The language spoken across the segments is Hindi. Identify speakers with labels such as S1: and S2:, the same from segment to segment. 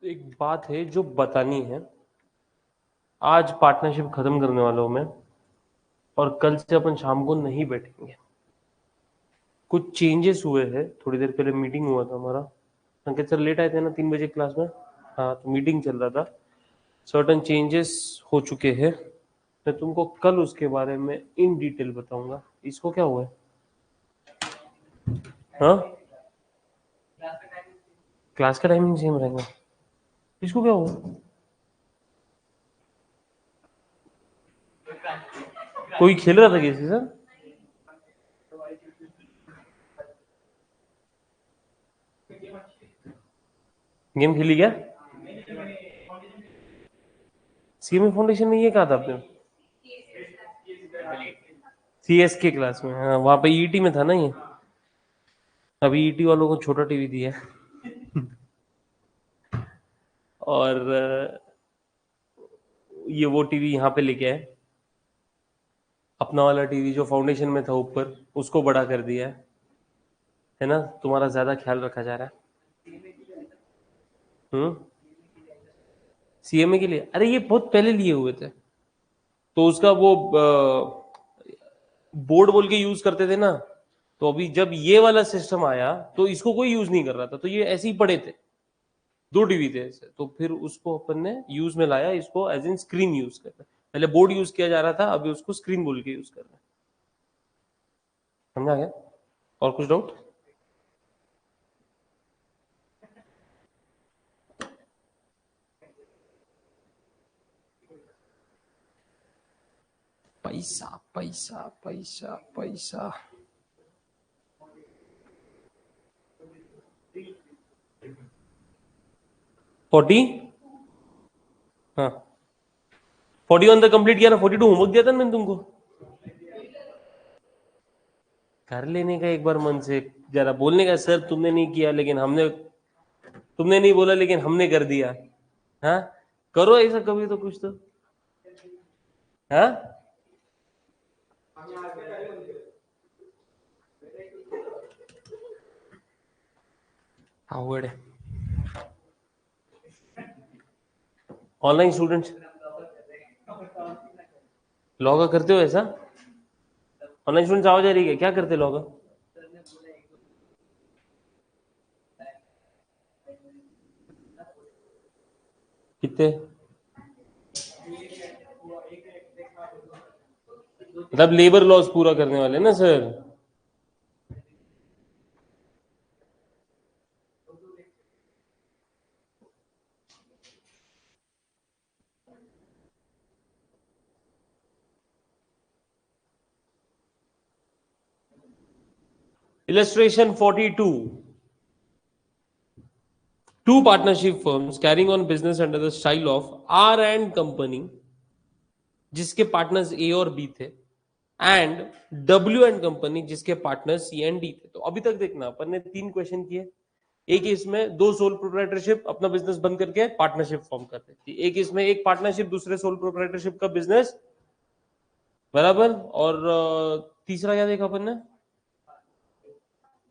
S1: एक बात है जो बतानी है। आज पार्टनरशिप खत्म करने वाला हूं मैं, और कल से अपन शाम को नहीं बैठेंगे। कुछ चेंजेस हुए हैं। थोड़ी देर पहले मीटिंग हुआ था हमारा। संकेत सर लेट आए थे ना 3 बजे क्लास में। हाँ, तो मीटिंग चल रहा था। सर्टन चेंजेस हो चुके हैं। मैं तुमको कल उसके बारे में इन डिटेल बताऊंगा। इसको क्या हुआ है? हाँ, क्लास का टाइमिंग सेम रहेगा। इसको क्या हुआ? कोई खेल रहा था कैसे सर? गेम खेली क्या? सीएमए फाउंडेशन में ये कहा था आपने? सीएस के क्लास में, हाँ वहां पे ईटी में था ना ये। अभी ईटी वालों को छोटा टीवी दिया है। और ये वो टीवी यहाँ पे लेके आए। अपना वाला टीवी जो फाउंडेशन में था ऊपर, उसको बड़ा कर दिया है ना। तुम्हारा ज्यादा ख्याल रखा जा रहा है। सीएमए के लिए? अरे ये बहुत पहले लिए हुए थे। तो उसका वो बोर्ड बोल के यूज करते थे ना। तो अभी जब ये वाला सिस्टम आया तो इसको कोई यूज नहीं कर रहा था, तो ये ऐसे ही पड़े थे। 2 टीवी थे ऐसे, तो फिर उसको अपन ने यूज में लाया, इसको एज इन स्क्रीन यूज कर रहे हैं। पहले बोर्ड यूज किया जा रहा था, अभी उसको स्क्रीन बोल के यूज कर रहे हैं। समझा गया? और कुछ डाउट? पैसा पैसा पैसा पैसा। 40। हाँ, 41 तक कंप्लीट किया ना। 42 होमवर्क दिया था ना मैंने तुमको। कर लेने का एक बार मन से। जरा बोलने का, सर तुमने नहीं किया लेकिन हमने, तुमने नहीं बोला लेकिन हमने कर दिया। हाँ, करो ऐसा कभी तो कुछ तो। हाँ, हार्वर्ड ऑनलाइन स्टूडेंट्स लॉग करते हो ऐसा? ऑनलाइन स्टूडेंट्स आवाज आ रही है क्या? करते लॉग? कितने? मतलब लेबर लॉस पूरा करने वाले ना sir? Illustration 42. Two partnership firms carrying on business under the style of R and Company, जिसके पार्टनर्स ए और बी थे, एंड डब्ल्यू एंड कंपनी जिसके पार्टनर सी एंड डी थे। तो अभी तक देखना, अपन ने 3 क्वेश्चन किए। एक इसमें दो सोल प्रोप्राइटरशिप अपना बिजनेस बंद करके पार्टनरशिप फॉर्म करते थी। एक इसमें एक पार्टनरशिप दूसरे सोल प्रोप्राइटरशिप का बिजनेस, बराबर। और तीसरा क्या देखा अपन ने?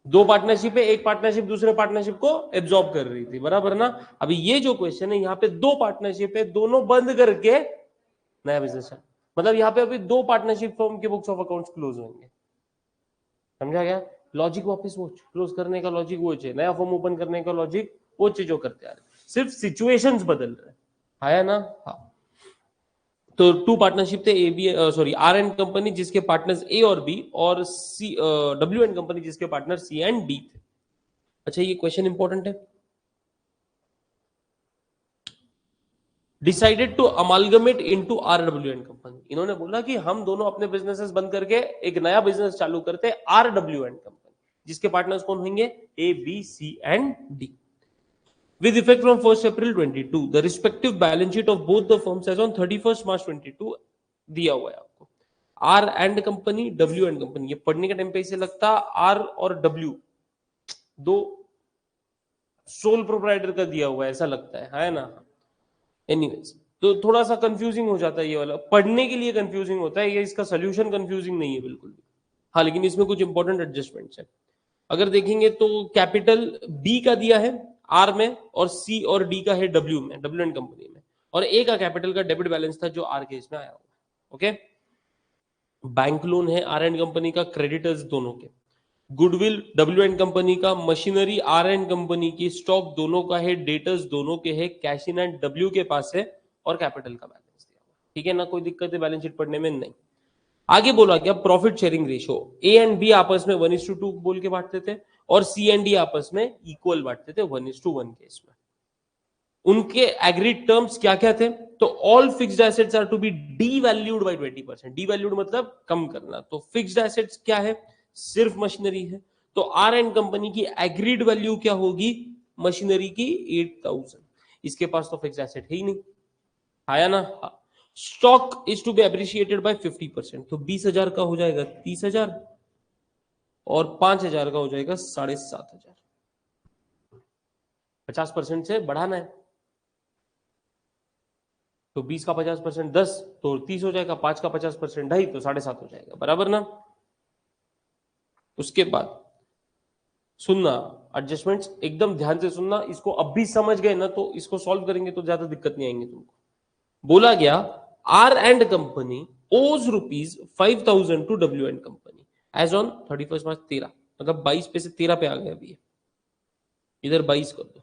S1: दो पार्टनरशिप है, एक पार्टनरशिप दूसरे पार्टनरशिप को एब्जॉर्ब कर रही थी, बराबर ना। अभी ये जो क्वेश्चन है, यहाँ पे दो पार्टनरशिप है, दोनों बंद करके नया बिजनेस है। मतलब यहाँ पे अभी दो पार्टनरशिप फर्म के बुक्स ऑफ अकाउंट्स क्लोज होंगे। समझा गया? लॉजिक वापस वो क्लोज करने का लॉजिक वो है, नया फॉर्म ओपन करने का लॉजिक वो चीज जो करते आ रहे, सिर्फ सिचुएशंस बदल रहे। आया ना? हाँ। तो टू पार्टनरशिप थे, A B sorry R and company जिसके पार्टनर्स ए और बी, और सी डब्ल्यू एंड कंपनी जिसके पार्टनर सी एंड डी थे। अच्छा, ये क्वेश्चन इंपॉर्टेंट है। Decided to amalgamate into R W and company. इन्होंने बोला कि हम दोनों अपने बिजनेसेस बंद करके एक नया बिजनेस चालू करते हैं, आर डब्ल्यू एंड कंपनी, जिसके पार्टनर्स कौन होंगे? A B C and D. With effect from 1st April 22, the respective balance sheet of both the firms as on 31st March 22 दिया हुआ है आपको। R and company, W and company, ये पढ़ने का टाइम पे इसे लगता आर और डब्ल्यू दो सोल प्रोप्राइटर का दिया हुआ है ऐसा लगता है ना? एनीवेज, तो थोड़ा सा कंफ्यूजिंग हो जाता है ये वाला, पढ़ने के लिए कंफ्यूजिंग होता है ये, इसका सोल्यूशन कंफ्यूजिंग नहीं है बिल्कुल भी। हाँ, लेकिन इसमें कुछ इंपॉर्टेंट एडजस्टमेंट्स है। अगर देखेंगे तो कैपिटल बी का दिया है आर में और सी और डी का है डब्ल्यू में, डब्ल्यू एंड कंपनी में, और ए का कैपिटल का डेबिट बैलेंस था जो आर के इसमें आया हुआ। ओके, बैंक लोन है आर एंड कंपनी का, क्रेडिटर्स दोनों के, गुडविल डब्ल्यू एंड कंपनी का, मशीनरी आर एंड कंपनी की, स्टॉक दोनों का है, डेटर्स दोनों के है, कैश इन एंड डब्ल्यू के पास है, और कैपिटल का बैलेंस दिया हुआ। ठीक है ना, कोई दिक्कत है बैलेंस शीट पढ़ने में? नहीं। आगे बोला गया profit sharing ratio, A and B आपस में 1:2 बोल के बांटते थे, और सी एंड डी आपस में इक्वल बांटते थे 1:1 केस में। उनके एग्रीड टर्म्स क्या क्या थे? तो all fixed assets are to be devalued by 20%। Devalued मतलब कम करना। तो फिक्स्ड एसेट्स क्या है? सिर्फ मशीनरी है। तो आर एंड कंपनी की एग्रीड वैल्यू क्या होगी? मशीनरी की 8000। इसके पास तो फिक्स्ड एसेट है ही नहीं, आया ना? Stock is to be appreciated by 50%। तो 20,000 का हो जाएगा 30,000 और 5,000 का हो जाएगा 7,500। 50% से बढ़ाना है, तो 20 का 50% 10 तो 30 हो जाएगा, 5 का 50% 2.5 तो 7.5 हो जाएगा, बराबर ना? उसके बाद सुनना, एडजस्टमेंट्स एकदम ध्यान से सुनना, इसको अब भी समझ गए ना तो इसको सॉल्व करेंगे तो ज्यादा दिक्कत नहीं आएंगे तुमको। बोला गया are and company owes ₹5,000 to W and company as on 31 March 13, मतलब 22 पे से 13 पे आ गया अभी, इधर 22 कर दो।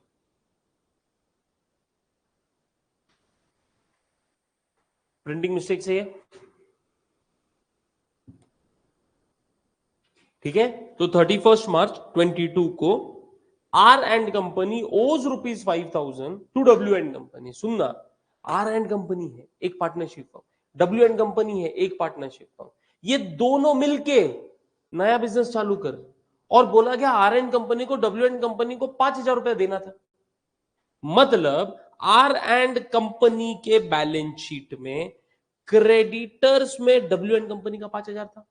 S1: प्रिंटिंग मिस्टेक से है, ठीक है? तो 31 मार्च 22 को are and company owes ₹5,000 to W and company. सुनना, आर एंड कंपनी है एक partnership firm, W and company है एक पार्टनरशिप फर्म, ये दोनों मिलके नया बिजनेस चालू कर, और बोला गया आर एंड कंपनी को डब्ल्यू एंड कंपनी को 5,000 रुपया देना था। मतलब आर एंड कंपनी के बैलेंस शीट में क्रेडिटर्स में डब्ल्यू एंड कंपनी का 5,000 था,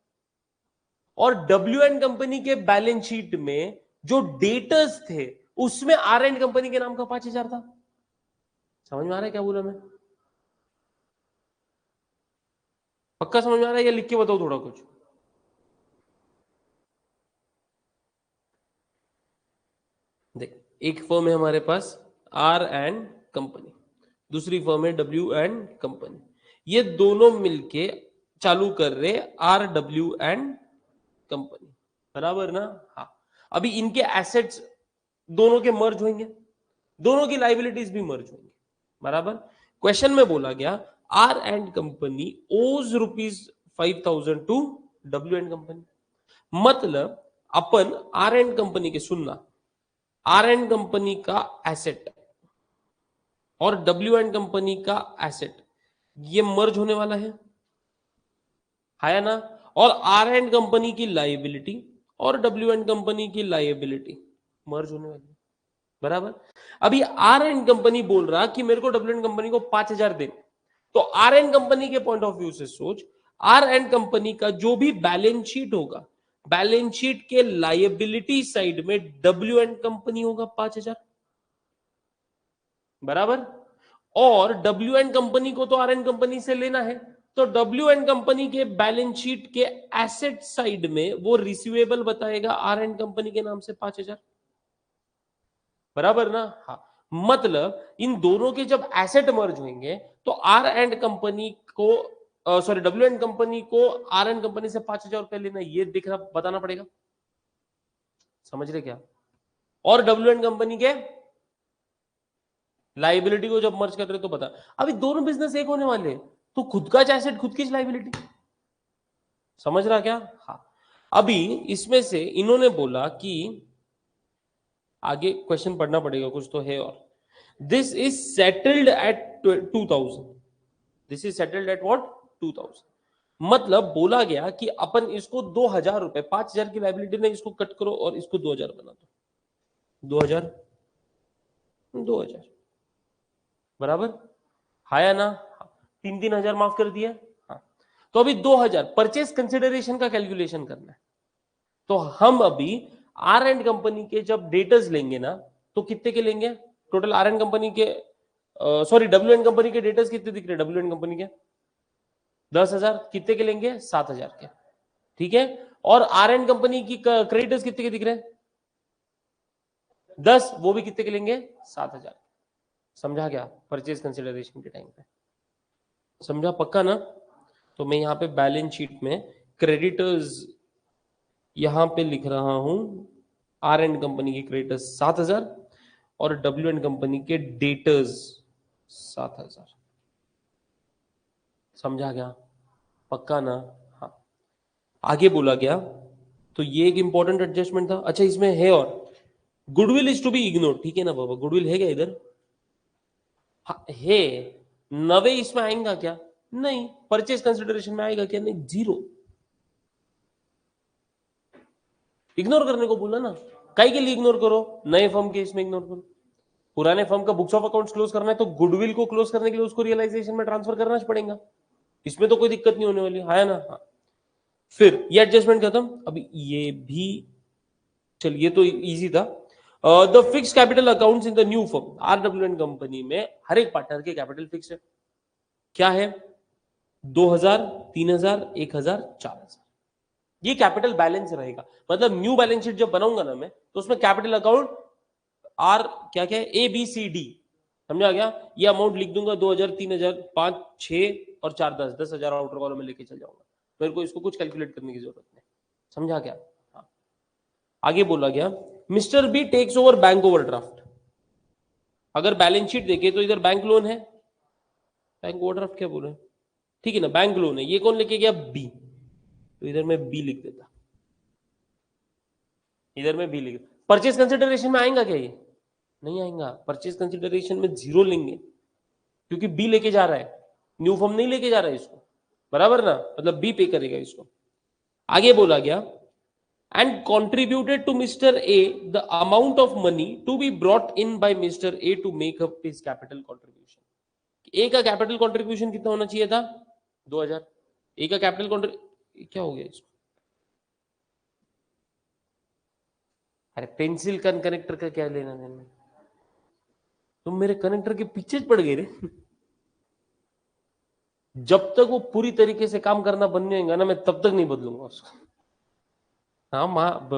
S1: और डब्ल्यू एंड कंपनी के बैलेंस शीट में जो डेटर्स थे उसमें आर एंड कंपनी के नाम का 5,000 था। समझ में आ रहा है क्या बोला मैं? पक्का समझ में आ रहा है या लिख के बताओ थोड़ा कुछ? देख, एक फर्म है हमारे पास आर एंड कंपनी, दूसरी फर्म है डब्ल्यू एंड कंपनी, ये दोनों मिलके चालू कर रहे आर डब्ल्यू एंड कंपनी, बराबर ना? हाँ। अभी इनके एसेट्स दोनों के मर्ज होंगे, दोनों की लाइबिलिटीज भी मर्ज होंगी, बराबर? क्वेश्चन में बोला गया are and company owes ₹5,000 to W and company, मतलब अपन आर एंड कंपनी के, सुनना, आर एंड कंपनी का एसेट और डब्ल्यू एंड कंपनी का एसेट ये मर्ज होने वाला है ना? और आर एंड कंपनी की लाइबिलिटी और डब्ल्यू एंड कंपनी की लाइबिलिटी मर्ज होने वाली है, बराबर? अभी आर एंड कंपनी बोल रहा कि मेरे को डब्ल्यू एंड कंपनी को 5,000 दे, तो आर एंड कंपनी के पॉइंट ऑफ व्यू से सोच, आर एंड कंपनी का जो भी बैलेंस शीट होगा, बैलेंस शीट के लायबिलिटी साइड में डब्ल्यू एंड कंपनी होगा 5,000, बराबर? और डब्ल्यू एंड कंपनी को तो आर एंड कंपनी से लेना है, तो डब्ल्यू एंड कंपनी के बैलेंस शीट के एसेट साइड में वो रिसीवेबल बताएगा आर एंड कंपनी के नाम से 5,000, बराबर ना? हाँ। मतलब इन दोनों के जब एसेट मर्ज होंगे तो आर एंड कंपनी को, सॉरी, डब्ल्यू एंड कंपनी को आर एंड कंपनी से 5,000 रुपए लेना, ये दिखना बताना पड़ेगा, समझ रहे क्या? और डब्ल्यू एंड कंपनी के लाइबिलिटी को जब मर्ज कर रहे तो बता, अभी दोनों बिजनेस एक होने वाले, तो खुद का एसेट खुद की लाइबिलिटी, समझ रहा क्या? हाँ। अभी इसमें से इन्होंने बोला कि आगे क्वेश्चन पढ़ना पड़ेगा, कुछ तो है, और this is settled at 2,000, this is settled at what? 2,000। मतलब बोला गया कि अपन इसको 2,000 रुपए, 5,000 की लाइबिलिटी ने इसको कट करो और इसको 2,000 बना दो, 2,000 2,000, बराबर? हाँ या ना? 3,000 माफ कर दिया। हाँ। तो अभी 2,000 परचेस कंसिडरेशन का कैलकुलेशन करना है, तो हम अभी आर एंड कंपनी के जब डेटर्स लेंगे ना, तो कितने के लेंगे टोटल? आर एंड कंपनी के, सॉरी, डब्ल्यू एंड कंपनी के डेटर्स कितने दिख रहे हैं? डब्ल्यू एंड कंपनी के 10,000, कितने के लेंगे? 7,000 के, ठीक है? और आर एंड कंपनी की क्रेडिटर्स कितने के दिख रहे हैं? 10 वो भी कितने के लेंगे? 7,000। समझा क्या परचेज कंसिडरेशन के टाइम पे? समझा पक्का ना? तो मैं यहाँ पे बैलेंस शीट में क्रेडिटर्स यहां पे लिख रहा हूं, आर एंड कंपनी के क्रेडिटर्स 7,000 और डब्ल्यू एंड कंपनी के डेटर्स 7,000। समझा गया? पक्का ना? हाँ। आगे बोला गया, तो ये एक इंपॉर्टेंट एडजस्टमेंट था। अच्छा इसमें है और goodwill is to be ignore, ठीक है ना बाबा? गुडविल है क्या इधर? हाँ है। 90 इसमें आएगा क्या? नहीं। परचेज कंसिडरेशन में आएगा क्या? नहीं, 0। इग्नोर करने को बोला ना। कई के लिए इग्नोर करो? नए फर्म के इसमें इग्नोर करो। पुराने फर्म का बुक्स ऑफ अकाउंट्स क्लोज करना है तो गुडविल को क्लोज करने के लिए उसको रियलाइजेशन में ट्रांसफर करना पड़ेगा। इसमें तो कोई दिक्कत नहीं होने वाली है ना? हाँ। फिर ये एडजस्टमेंट खत्म। अभी ये भी चलिए, तो इजी था। The fix capital accounts in the new firm R W and company में हर एक पार्टनर के कैपिटल फिक्स है। क्या है? 2,000, 3,000, 1,000, 4,000। ये कैपिटल बैलेंस रहेगा। मतलब न्यू बैलेंस शीट जब बनाऊंगा ना मैं, तो उसमें कैपिटल अकाउंट आर क्या क्या है, ए बी सी डी। समझा गया? ये अमाउंट लिख दूंगा 2,000, 3,000, 5, 6 और 4, 10, 10,000 आउटर कॉलम में लेके चल जाऊंगा। मेरे को इसको कुछ कैलकुलेट करने की जरूरत नहीं। समझा क्या? हाँ। आगे बोला गया, mister B takes over bank overdraft. अगर बैलेंस शीट देखे तो इधर बैंक लोन है, बैंक ओवरड्राफ्ट क्या बोल रहे हैं? ठीक है ना, बैंक लोन है। ये कौन लेके गया? बी। तो इधर मैं बी लिख देता, इधर मैं बी लिख। परचेज कंसिडरेशन में आएगा क्या ये? नहीं आएगा। परचेज कंसिडरेशन में 0 लेंगे क्योंकि बी लेके जा रहा है, न्यू फॉर्म नहीं लेके जा रहा है इसको। बराबर ना? मतलब बी पे करेगा इसको। आगे बोला गया, and contributed to mister A the amount of money to be brought in by mister A to make up his capital contribution. A का कैपिटल कॉन्ट्रीब्यूशन कितना होना चाहिए था? 2,000। ए का कैपिटल कॉन्ट्री क्या हो गया इसको? अरे पेंसिल कनेक्टर का क्या लेना देना? तुम मेरे कनेक्टर के पीछे पड़ गए रे। जब तक वो पूरी तरीके से काम करना बन नहीं होगा ना, मैं तब तक नहीं बदलूंगा उसको। हाँ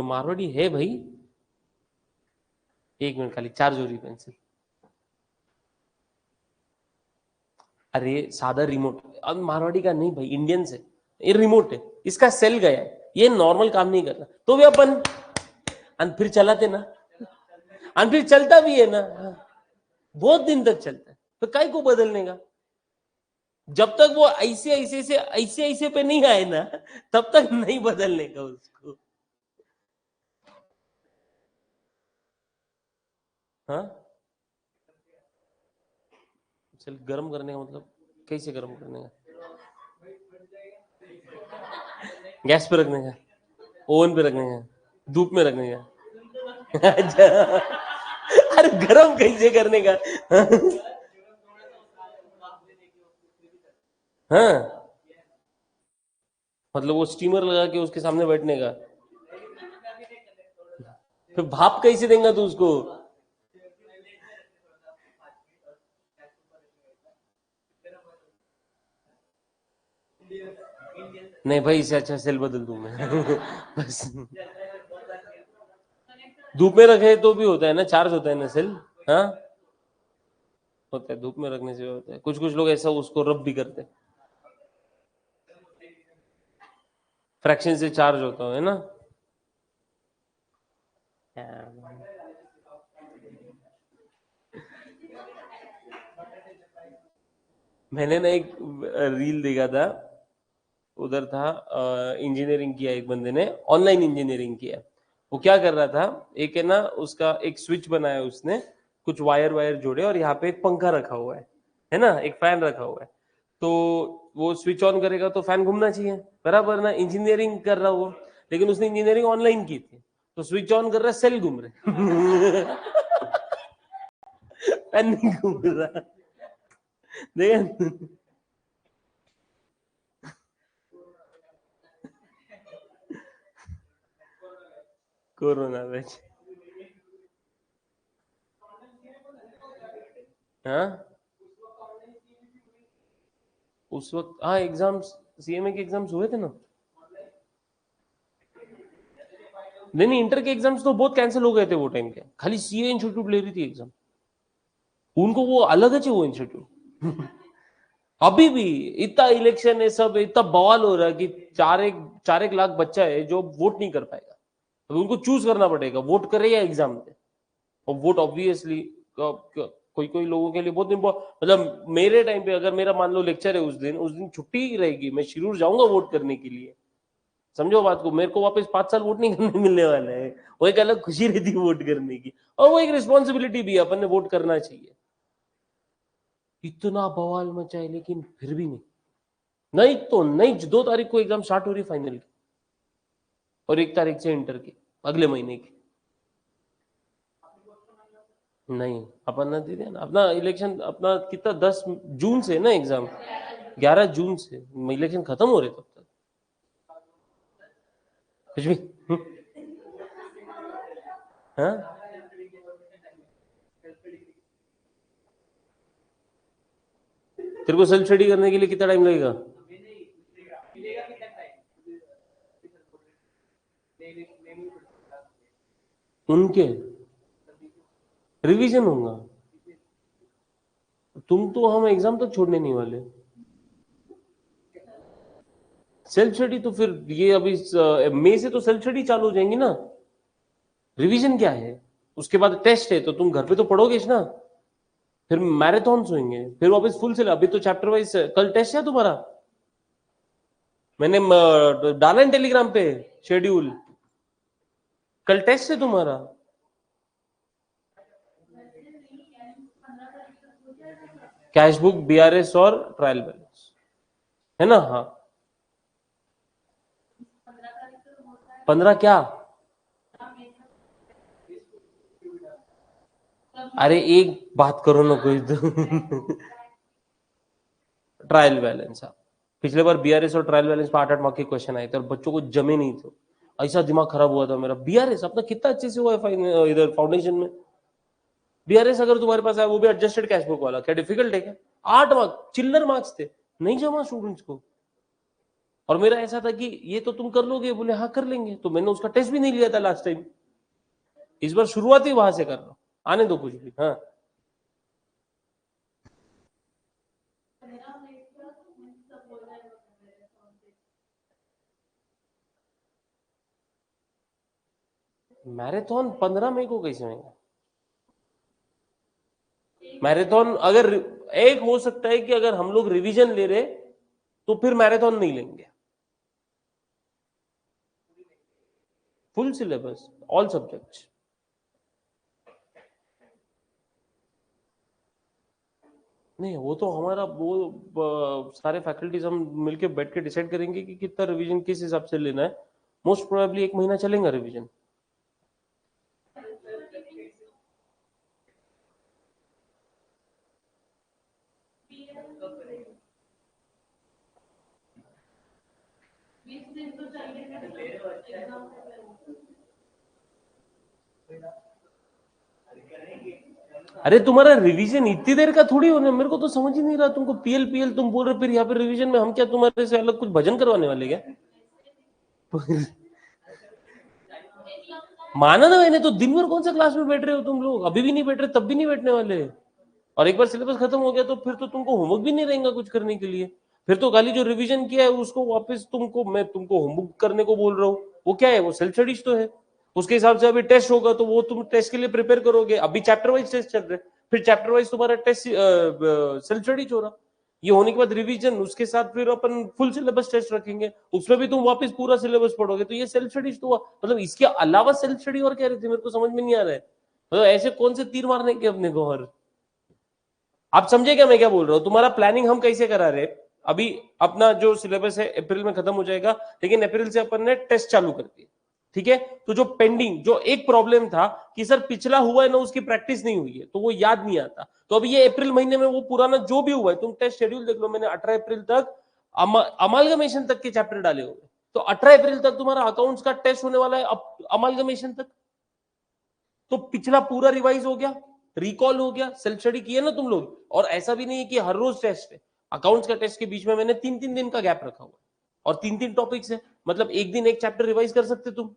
S1: मारवाड़ी है भाई। 1 मिनट खाली चार्ज हो रही पेंसिल। अरे सादा रिमोट, अब मारवाड़ी का नहीं भाई, इंडियन से। ये रिमोट है, इसका सेल गया है, ये नॉर्मल काम नहीं करता। तो भी अपन फिर चलाते ना, फिर चलता भी है ना। बहुत दिन तक चलता है, तो काय को बदलने का? जब तक वो ऐसे पे नहीं आए ना, तब तक नहीं बदलने का उसको। हाँ चल, गर्म करने का मतलब कैसे गर्म करने का? गैस पे रखने का, ओवन पे रखने का, धूप में रखने का? अच्छा। अरे गर्म कैसे करने का? हाँ मतलब वो स्टीमर लगा के उसके सामने बैठने का? फिर भाप कैसे देंगे तू उसको? नहीं भाई, इससे अच्छा सेल बदल दूं मैं। बस धूप में रखे तो भी होता है ना, चार्ज होता है ना सेल। हाँ होता है, धूप में रखने से होता है। कुछ कुछ लोग ऐसा उसको रब भी करते हैं, फ्रैक्शन से चार्ज होता है ना। मैंने ना एक रील देखा था, उधर था इंजीनियरिंग किया एक बंदे ने, ऑनलाइन इंजीनियरिंग किया। वो क्या कर रहा था, एक है ना उसका एक स्विच बनाया उसने, कुछ वायर वायर जोड़े और यहाँ पे एक पंखा रखा हुआ है ना, एक फैन रखा हुआ है। तो वो स्विच ऑन करेगा तो फैन घूमना चाहिए, बराबर ना? इंजीनियरिंग कर रहा वो, लेकिन उसने इंजीनियरिंग ऑनलाइन की थी। तो स्विच ऑन कर रहा है, सेल घूम रहे। फैन नहीं घूम रहा। देखा? Corona batch. हाँ उस वक्त हाँ एग्जाम्स, सीएमए के एग्जाम्स हुए थे ना। नहीं, इंटर के एग्जाम्स तो बहुत कैंसिल हो गए थे वो टाइम के, खाली सीए इंस्टीट्यूट ले रही थी एग्जाम, उनको वो अलग है वो इंस्टीट्यूट। अभी भी इतना इलेक्शन है, सब इतना बवाल हो रहा है कि 4 लाख बच्चा है जो वोट नहीं कर पाएगा, तो उनको चूज करना पड़ेगा वोट करे या एग्जाम दे। और वोट ऑब्वियसली कोई कोई लोगों के लिए बहुत मतलब मेरे टाइम पे अगर मेरा मान लो लेक्चर है उस दिन छुट्टी ही रहेगी, मैं शिरूर जाऊंगा वोट करने के लिए। समझो बात को, मेरे को वापस 5 साल वोट नहीं करने मिलने वाला है, वो एक अलग खुशी रहती है वोट करने की, और वो एक रिस्पॉन्सिबिलिटी भी है, अपन ने वोट करना चाहिए। इतना बवाल मचा है लेकिन फिर भी नहीं, नहीं तो नहीं, 2 तारीख को एग्जाम स्टार्ट हो रही फाइनल की, और 1 तारीख से इंटर की अगले महीने की। नहीं, अपन ना दे देना अपना इलेक्शन, अपना कितना 10 जून से ना एग्जाम, 11 जून से इलेक्शन खत्म हो रहे तब तक कुछ भी। हाँ, तेरे को सेल्फ स्टडी करने के लिए कितना टाइम लगेगा? उनके रिवीजन होगा, तुम तो हम एग्जाम तक छोड़ने नहीं वाले। सेल्फ स्टडी तो फिर ये अभी मई से तो सेल्फ स्टडी चालू हो जाएंगी ना, रिवीजन क्या है? उसके बाद टेस्ट है, तो तुम घर पे तो पढ़ोगे ना, फिर मैराथन होंगे, फिर वापस फुल से। अभी तो चैप्टर वाइज कल टेस्ट है तुम्हारा, मैंने डाला है टेलीग्राम पे शेड्यूल, कल टेस्ट है तुम्हारा। कैश बुक, बीआरएस और ट्रायल बैलेंस है ना? हाँ, 15 क्या? अरे एक बात करो ना कोई तो। ट्रायल बैलेंस, हाँ, पिछले बार बीआरएस और ट्रायल बैलेंस पे 8-8 मार्क के क्वेश्चन आए थे और बच्चों को जमे नहीं थे, ऐसा दिमाग खराब हुआ था मेरा। बीआरएस अपना कितना अच्छे से हुआ है इधर फाउंडेशन में, बीआरएस अगर तुम्हारे पास है वो भी एडजस्टेड कैश बुक वाला, क्या डिफिकल्ट है क्या? 8 मार्क चिल्लर मार्क्स थे, नहीं जमा स्टूडेंट्स को। और मेरा ऐसा था कि ये तो तुम कर लोगे, बोले हाँ कर लेंगे, तो मैंने उसका टेस्ट भी नहीं लिया था लास्ट टाइम, इस बार शुरुआत ही वहां से कर रहा हूं, आने दो कुछ भी। हाँ, मैराथन 15 मई को कैसे होगा? मैराथन अगर एक हो सकता है कि अगर हम लोग रिवीजन ले रहे तो फिर मैराथन नहीं लेंगे, फुल सिलेबस ऑल सब्जेक्ट्स। नहीं, वो तो हमारा वो सारे फैकल्टीज हम मिलके बैठ के डिसाइड करेंगे कि कितना रिवीजन किस हिसाब से लेना है। मोस्ट प्रोबेबली 1 महीना चलेगा रिवीजन। अरे तुम्हारा रिवीजन इतनी देर का थोड़ी होने, मेरे को तो समझ ही नहीं रहा, तुमको पीएल पीएल तुम बोल रहे, फिर यहाँ पे रिवीजन में हम क्या तुम्हारे से अलग कुछ भजन करवाने वाले क्या? माना ना मैंने, तो दिन भर कौन सा क्लास में बैठ रहे हो तुम लोग, अभी भी नहीं बैठ रहे, तब भी नहीं बैठने वाले। और एक बार सिलेबस खत्म हो गया तो फिर तो तुमको होमवर्क भी नहीं रहेगा कुछ करने के लिए, फिर तो खाली जो रिवीजन किया है उसको वापस तुमको, मैं तुमको होमवर्क करने को बोल रहा हूँ, वो क्या है? वो सेल्फ स्टडीज तो है। उसके हिसाब से अभी टेस्ट होगा तो वो तुम टेस्ट के लिए प्रिपेयर करोगे, अभी चैप्टर वाइज टेस्ट चल रहे, फिर चैप्टर वाइज तुम्हारा टेस्ट सेल्फ स्टडीज हो रहा, ये होने के बाद रिवीजन, उसके साथ फिर अपन फुल सिलेबस टेस्ट रखेंगे, उसमें भी तुम वापस पूरा सिलेबस पढ़ोगे, तो ये सेल्फ स्टडीज तो हुआ। मतलब इसके अलावा सेल्फ स्टडी और क्या रहती है, मेरे को समझ में नहीं आ रहा है, मतलब ऐसे कौन से तीर मारने के अपने को। और आप समझे क्या मैं क्या बोल रहा हूँ? तुम्हारा प्लानिंग हम कैसे करा रहे, अभी अपना जो सिलेबस है अप्रैल में खत्म हो जाएगा, लेकिन अप्रैल से अपन ने टेस्ट चालू कर दिए, ठीक है? तो जो पेंडिंग, जो एक प्रॉब्लम था कि सर पिछला हुआ है ना उसकी प्रैक्टिस नहीं हुई है तो वो याद नहीं आता, तो अभी ये अप्रैल महीने में वो पुराना जो भी हुआ है, तुम टेस्ट शेड्यूल देख लो, मैंने 18 अप्रैल तक अमालगमेशन तक के चैप्टर डाले हुए, तो 18 अप्रैल तक तुम्हारा अकाउंट्स का टेस्ट होने वाला है अमालगमेशन तक, तो पिछला पूरा रिवाइज हो गया, रिकॉल हो गया, सेल्फ स्टडी किए ना तुम लोग। और ऐसा भी नहीं है कि हर रोज टेस्ट है, अकाउंट्स का टेस्ट के बीच में मैंने 3-3 दिन का गैप रखा हुआ है, और 3-3 टॉपिक्स है, मतलब एक दिन एक चैप्टर रिवाइज कर सकते तुम,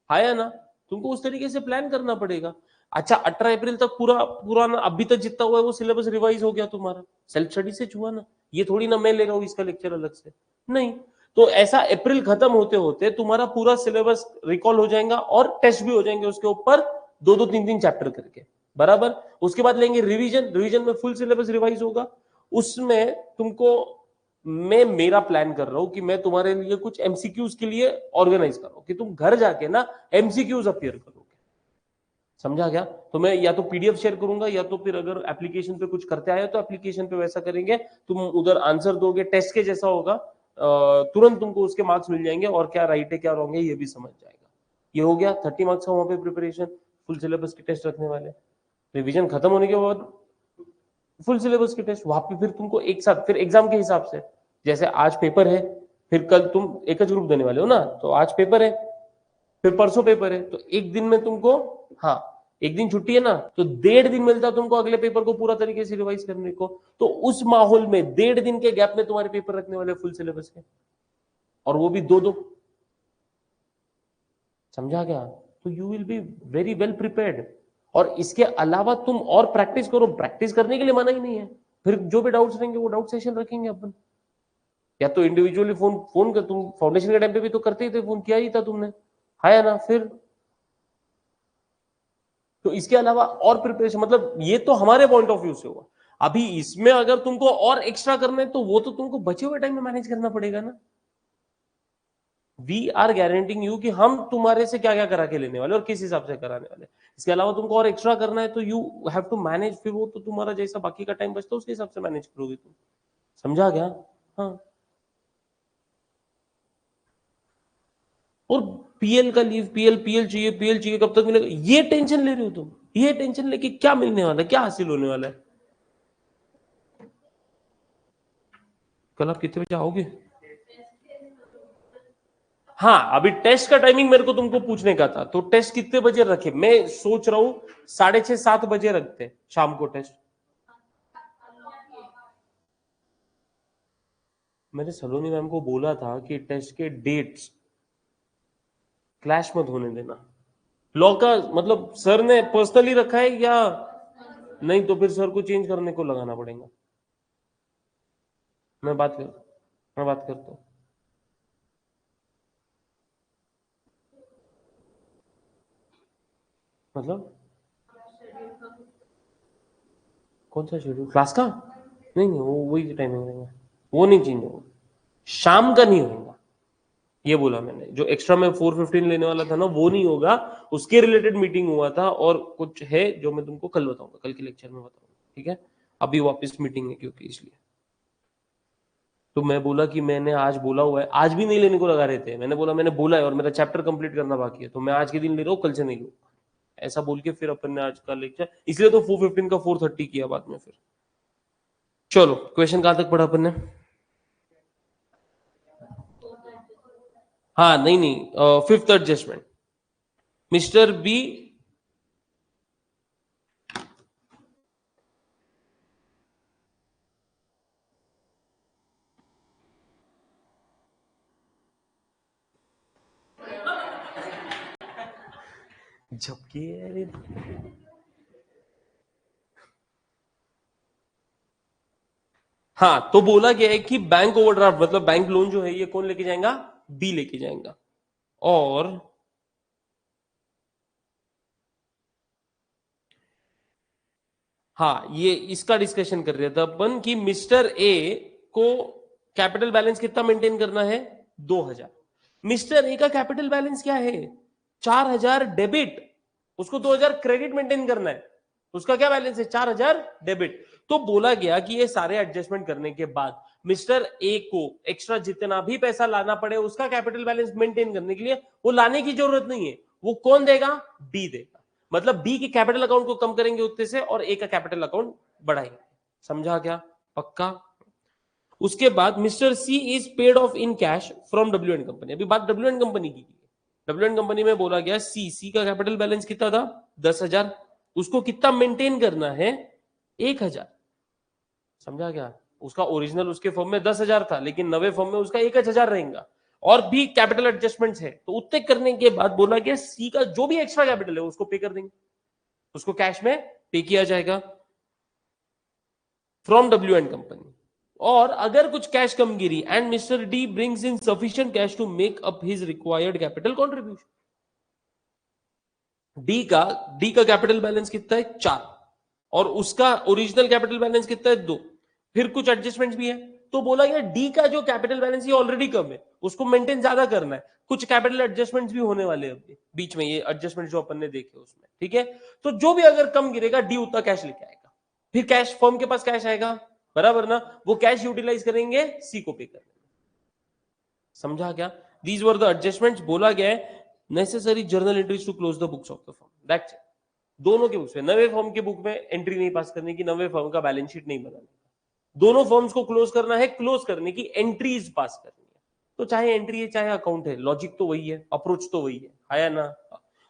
S1: आया ना, तुमको उस तरीके से प्लान करना पड़ेगा। अच्छा 18 अप्रैल तक पूरा ना अभी तक जितना हुआ है वो सिलेबस रिवाइज हो गया तुम्हारा, सेल्फ स्टडी से हुआ ना, ये थोड़ी ना मैं ले रहा हूँ इसका लेक्चर अलग से, नहीं। तो ऐसा अप्रैल खत्म होते होते तुम्हारा पूरा सिलेबस रिकॉल हो जाएगा और टेस्ट भी हो जाएंगे उसके ऊपर, 2-2 3-3 चैप्टर करके, बराबर। उसके बाद लेंगे रिवीजन, रिवीजन में फुल सिलेबस रिवाइज होगा। उसमें तुमको मैं मेरा प्लान कर रहा हूं कि मैं तुम्हारे लिए कुछ एमसीक्यूज के लिए ऑर्गेनाइज कर रहा हूं कि तुम घर जाके ना एमसीक्यूज अपियर करोगे, समझा क्या? तो मैं या तो पीडीएफ शेयर करूंगा या तो फिर अगर एप्लीकेशन पे कुछ करते आए तो एप्लीकेशन पे वैसा करेंगे, तुम उधर आंसर दोगे, टेस्ट के जैसा होगा, तुरंत तुमको उसके मार्क्स मिल जाएंगे और क्या राइट है क्या रॉन्ग है ये भी समझ जाएगा। ये हो गया 30 मार्क्स का वहां पे प्रिपरेशन, फुल सिलेबस के टेस्ट रखने वाले। रिवीजन खत्म होने के बाद फुल सिलेबस के टेस्ट, वहां पे फिर तुमको एक साथ फिर एग्जाम के हिसाब से, जैसे आज पेपर है, फिर कल तुम एक ही ग्रुप देने वाले हो ना, तो आज पेपर है, फिर परसों पेपर है, तो एक दिन में तुमको, हाँ एक दिन छुट्टी है ना, तो 1.5 दिन मिलता है तुमको अगले पेपर को पूरा तरीके से रिवाइज करने को। तो उस माहौल में 1.5 दिन के गैप में तुम्हारे पेपर रखने वाले फुल सिलेबस के, और वो भी 2-2, समझा क्या? तो you will be very well prepared. और इसके अलावा तुम और प्रैक्टिस करो, प्रैक्टिस करने के लिए मना ही नहीं है, फिर जो भी डाउट्स रहेंगे वो डाउट सेशन रखेंगे अपन, या तो इंडिविजुअली फोन फोन कर, तुम फाउंडेशन के टाइम पे भी तो करते ही थे, फोन किया ही था तुमने, है ना? फिर तो इसके अलावा और प्रिपरेशन, मतलब ये तो हमारे पॉइंट ऑफ व्यू से हुआ। अभी इसमें अगर तुमको और एक्स्ट्रा करना है तो वो तो तुमको बचे हुए टाइम में मैनेज करना पड़ेगा ना। वी आर गारंटिंग यू कि हम तुम्हारे से क्या क्या करा के लेने वाले और किस हिसाब से कराने वाले। इसके अलावा तुमको और एक्स्ट्रा करना है तो यू हैव टू मैनेज, फिर वो तो तुम्हारा जैसा बाकी का टाइम बचता है उसके हिसाब से मैनेज करोगे तुम, समझा क्या? हाँ। और पीएल का लीव, पीएल पीएल चाहिए, पीएल चाहिए, कब तक मिलेगा, ये टेंशन ले रहे हो तुम, ये टेंशन लेके क्या मिलने वाला है, क्या हासिल होने वाला है? कल आप कितने बजे आओगे? हाँ अभी टेस्ट का टाइमिंग मेरे को तुमको पूछने का था, तो टेस्ट कितने बजे रखे? मैं सोच रहा हूँ 6:30-7 बजे रखते शाम को टेस्ट। मैंने सलोनी मैम को बोला था कि टेस्ट के डेट्स क्लैश मत होने देना। लॉ का मतलब सर ने पर्सनली रखा है या नहीं, तो फिर सर को चेंज करने को लगाना पड़ेगा। मैं बात कर मैं बात करता हूँ। मतलब कौन सा शेड्यूल क्लास का? नहीं नहीं वो वही टाइमिंग रहेगा, वो नहीं चेंज होगा, शाम का नहीं होगा। ये बोला मैंने, जो एक्स्ट्रा में 4:15 लेने वाला था ना वो नहीं होगा, उसके रिलेटेड मीटिंग हुआ था और कुछ है जो मैं तुमको कल बताऊंगा, कल के लेक्चर में बताऊंगा, ठीक है? अभी वापस मीटिंग है क्योंकि इसलिए। तो मैं बोला कि मैंने आज बोला हुआ है, आज भी नहीं लेने को लगा रहे थे, मैंने बोला मैंने बोला है और मेरा चैप्टर कंप्लीट करना बाकी है, तो मैं आज के दिन ले रहा हूँ, कल से नहीं लूँ, ऐसा बोल के फिर अपन ने आज का लेक्चर इसलिए तो 4:15 का 4:30 किया बाद में फिर। चलो क्वेश्चन कहां तक पढ़ा अपन ने? हाँ नहीं नहीं, फिफ्थ एडजस्टमेंट, मिस्टर बी। झपकी है। हाँ तो बोला गया है कि बैंक ओवरड्राफ्ट मतलब बैंक लोन जो है ये कौन लेके जाएगा? बी लेके जाएगा। और हाँ ये इसका डिस्कशन कर रहे थे अपन कि मिस्टर ए को कैपिटल बैलेंस कितना मेंटेन करना है? 2,000। मिस्टर ए का कैपिटल बैलेंस क्या है? 4,000 डेबिट, उसको 2,000 क्रेडिट मेंटेन करना है, उसका क्या बैलेंस है? 4,000 डेबिट। तो बोला गया कि ये सारे एडजस्टमेंट करने के बाद मिस्टर ए को एक्स्ट्रा जितना भी पैसा लाना पड़े उसका कैपिटल बैलेंस मेंटेन करने के लिए वो लाने की जरूरत नहीं है, वो कौन देगा? बी देगा। मतलब बी के कैपिटल अकाउंट को कम करेंगे उतने से और ए का कैपिटल अकाउंट बढ़ाएंगे, समझा क्या? पक्का? उसके बाद mister C is paid off in cash from W and company. अभी बात डब्ल्यू एंड कंपनी की, डब्ल्यू एंड कंपनी में बोला गया सी का कैपिटल बैलेंस कितना था? 10,000, उसको कितना मेंटेन करना है? 1,000, समझा क्या? उसका ओरिजिनल उसके फॉर्म में 10,000 था लेकिन नवे फॉर्म में उसका 1,000 रहेगा, और भी कैपिटल एडजस्टमेंट्स है, तो उतने करने के बाद बोला गया सी का जो भी एक्स्ट्रा कैपिटल है उसको पे कर देंगे, उसको कैश में पे किया जाएगा फ्रॉम डब्ल्यू एंड कंपनी। और अगर कुछ कैश कम गिरी and mister D brings in sufficient cash to make up his required capital contribution, D का कैपिटल बैलेंस कितना है 4 और उसका ओरिजिनल कैपिटल बैलेंस कितना है 2, फिर कुछ एडजस्टमेंट्स भी है, तो बोला गया डी का जो कैपिटल बैलेंस ये ऑलरेडी कम है, उसको मेंटेन ज्यादा करना है, कुछ कैपिटल एडजस्टमेंट्स भी होने वाले हैं अभी बीच में, ये एडजस्टमेंट जो अपन ने देखे उसमें, ठीक है। तो जो भी अगर कम गिरेगा डी उतना कैश लेके आएगा, फिर कैश फर्म के पास कैश आएगा, बराबर ना, वो कैश यूटिलाइज करेंगे सी को पे करने। समझा क्या? These were the adjustments. बोला गया है necessary journal entries to close the books of the firm, that's it. दोनों के बुक्स में, नवे फर्म के बुक में एंट्री नहीं पास करने की, नवे फर्म का बैलेंस शीट नहीं बनाने का, दोनों फर्म्स को क्लोज करना है, क्लोज करने की एंट्रीज पास करनी है। तो चाहे एंट्री है चाहे अकाउंट है, लॉजिक तो वही है, अप्रोच तो वही है ना।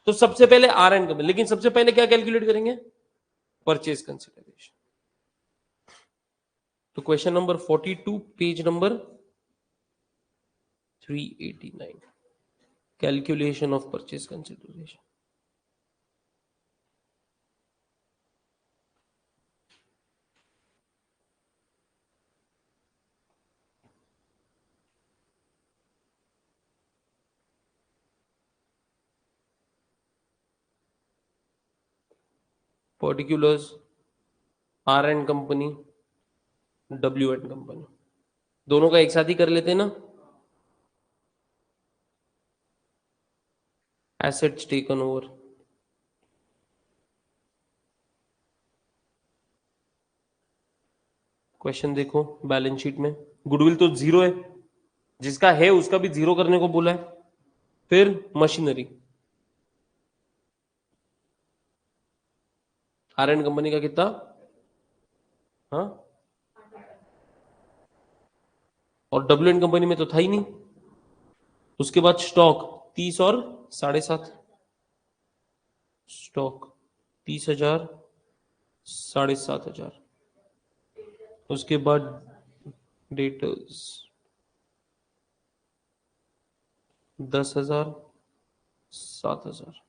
S1: तो सबसे पहले आर एंड कंपनी, लेकिन सबसे पहले क्या कैलकुलेट करेंगे? Purchase consideration. तो question number 42 page number 389, calculation of purchase consideration. Particulars, R and company, W and company, दोनों का एक साथ ही कर लेते हैं ना। एसेट्स टेकन ओवर, क्वेश्चन देखो बैलेंस शीट में, गुडविल तो 0 है, जिसका है उसका भी 0 करने को बोला है। फिर मशीनरी, आर एंड कंपनी का कितना? हाँ, और डब्ल्यू एंड कंपनी में तो था ही नहीं। उसके बाद स्टॉक 30 और 7.5, स्टॉक 30,000 7,500। उसके बाद डेटर्स 10,000 7,000।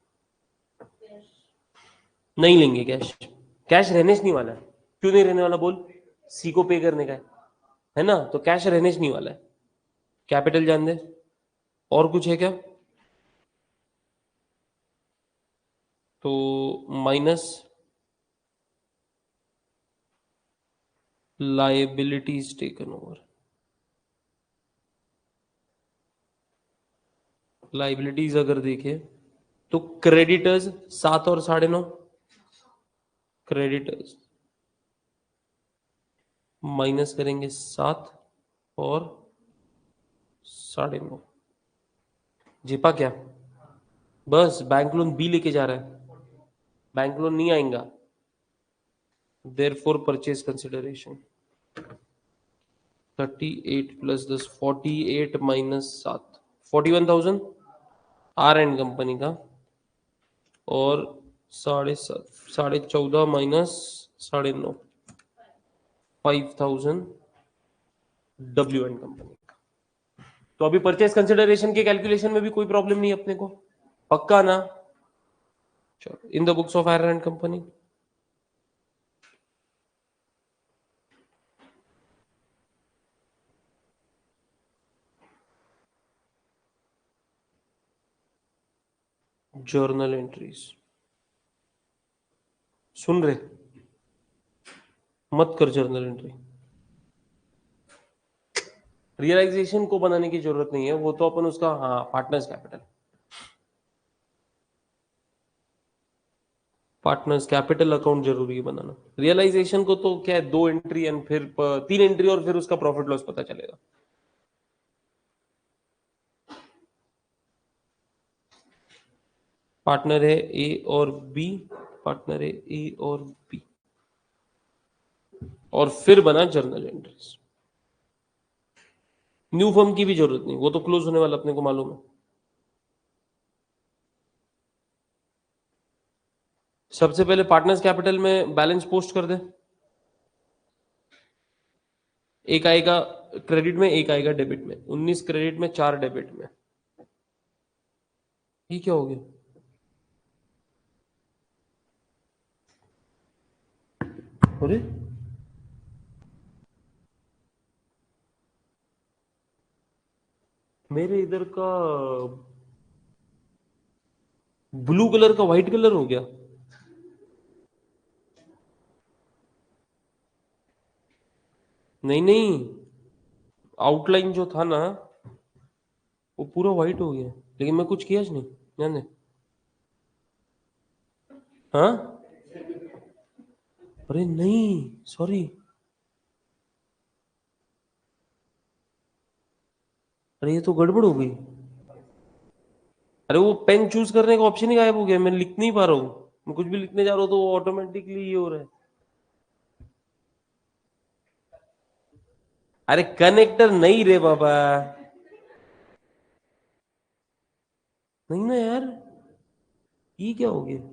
S1: नहीं लेंगे कैश, कैश रहने से नहीं वाला है। क्यों नहीं रहने वाला बोल? सी को पे करने का है ना, तो कैश रहने से नहीं वाला है। कैपिटल जान दे, और कुछ है क्या? तो minus liabilities taken over, liabilities अगर देखे तो क्रेडिटर्स 7 और 9.5, क्रेडिटर्स माइनस करेंगे 7 और 9.5। जेपा क्या? बस बैंक लोन बी लेके जा रहा है, बैंक लोन नहीं आएगा। Therefore purchase consideration 38 plus 10 48 minus 7 41,000 R and company का, और 14.5 माइनस 9.5 5,000 डब्ल्यू एंड कंपनी का। तो अभी परचेज कंसिडरेशन के कैलकुलेशन में भी कोई प्रॉब्लम नहीं अपने को, पक्का ना? चलो, in the books of R and company, journal entries, सुन रहे? मत कर जर्नल एंट्री, रियलाइजेशन को बनाने की जरूरत नहीं है, वो तो अपन उसका, हाँ, partners capital, partners capital account जरूरी है बनाना। रियलाइजेशन को तो क्या है, 2 एंट्री एंड फिर 3 एंट्री और फिर उसका प्रॉफिट लॉस पता चलेगा। पार्टनर है ए और बी, पार्टनर है ए और बी, और फिर बना जर्नल एंट्रीज। न्यू फर्म की भी जरूरत नहीं, वो तो क्लोज होने वाला अपने को मालूम है। सबसे पहले पार्टनर्स कैपिटल में बैलेंस पोस्ट कर दे, एक आएगा क्रेडिट में, एक आएगा डेबिट में। 19 क्रेडिट में, 4 डेबिट में। ये क्या हो गया? अरे मेरे इधर का ब्लू कलर का व्हाइट कलर हो गया। नहीं नहीं, आउटलाइन जो था ना वो पूरा व्हाइट हो गया, लेकिन मैं कुछ किया नहीं। ध्यान दे। हाँ, अरे नहीं, सॉरी। अरे ये तो गड़बड़ हो गई। अरे वो पेन चूज करने का ऑप्शन ही गायब हो गया, मैं लिख नहीं पा रहा हूँ। मैं कुछ भी लिखने जा रहा हूँ तो वो ऑटोमेटिकली ये हो रहा है। अरे कनेक्टर नहीं रे बाबा, नहीं ना यार, ये क्या हो गया?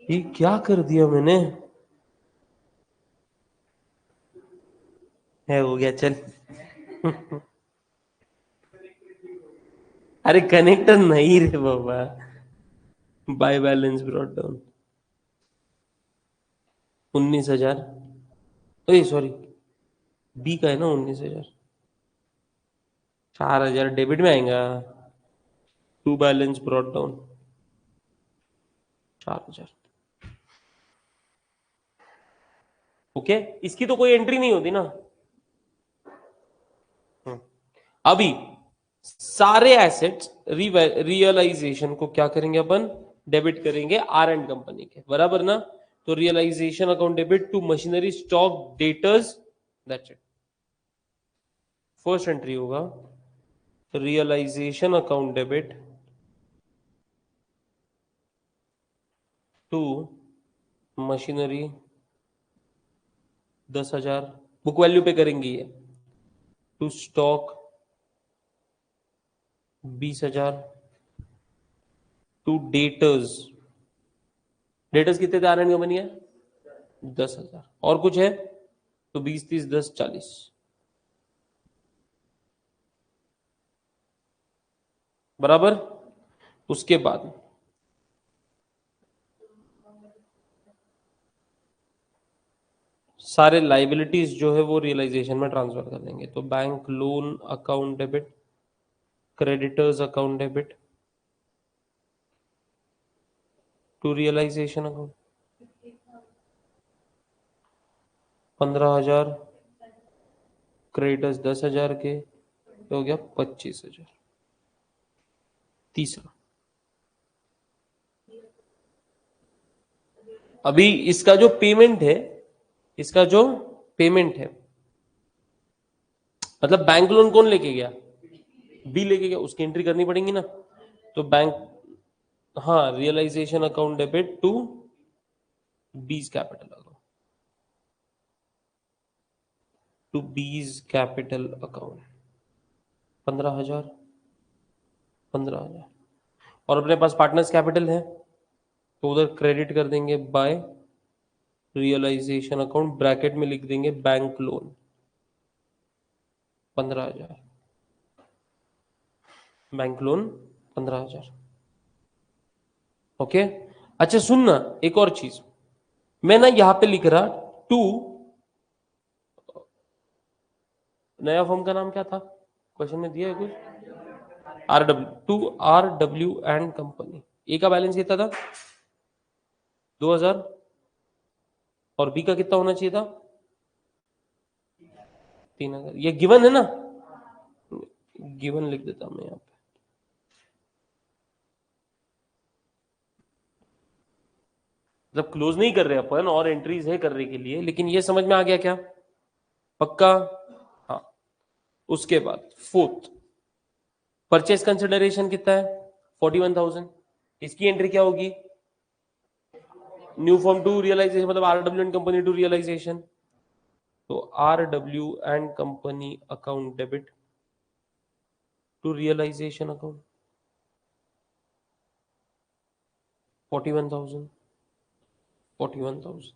S1: ये क्या कर दिया मैंने? है, हो गया, चल। अरे कनेक्टर नहीं रे बाबा, बाय बैलेंस ब्रॉट डाउन 19,000। अरे सॉरी, बी का है ना 19,000। 4,000 डेबिट में आएगा। To balance brought down 4,000। Okay, इसकी तो कोई एंट्री नहीं होती ना। अभी सारे एसेट्स रियलाइजेशन को क्या करेंगे अपन? डेबिट करेंगे आर एंड कंपनी के, बराबर ना? तो realisation account debit to machinery stock debtors, that's it. First entry होगा realisation account debit to machinery 10,000, book value पे करेंगे ये। To stock 20,000, to debtors, debtors कितने थे आर एंड कंपनी है? 10,000। और कुछ है तो 20, 30, 10, 40। बराबर। उसके बाद सारे लाइबिलिटीज जो है वो रियलाइजेशन में ट्रांसफर कर देंगे। तो bank loan account debit, creditors account debit to realisation account 15,000, creditors 10,000 के, तो हो गया 25,000। तीसरा, अभी इसका जो पेमेंट है, इसका जो पेमेंट है, मतलब बैंक लोन कौन लेके गया? बी लेके गया, उसकी एंट्री करनी पड़ेगी ना। तो बैंक, हाँ, realisation account debit to B's capital account, to B's capital account 15,000, 15,000। और अपने पास पार्टनर्स कैपिटल है तो उधर क्रेडिट कर देंगे बाय रियलाइजेशन अकाउंट, ब्रैकेट में लिख देंगे bank loan 15,000, bank loan 15,000। Okay. अच्छा सुन ना, एक और चीज, मैं ना यहां पे लिख रहा टू, नया फॉर्म का नाम क्या था? क्वेश्चन में दिया है कुछ? R W, to R W and company. A का बैलेंस कितना था? 2,000। और बी का कितना होना चाहिए था? 3,000। ये गिवन है ना, गिवन लिख देता हूं मैं यहाँ पे। मतलब क्लोज नहीं कर रहे अपन, और एंट्रीज है करने के लिए, लेकिन ये समझ में आ गया क्या? पक्का? हाँ। उसके बाद फोर्थ, परचेज कंसिडरेशन कितना है? 41,000। इसकी एंट्री क्या होगी? न्यू फॉर्म टू रियलाइजेशन, मतलब R W and company to realisation. तो RW and company account debit to realisation account 41,000 41,000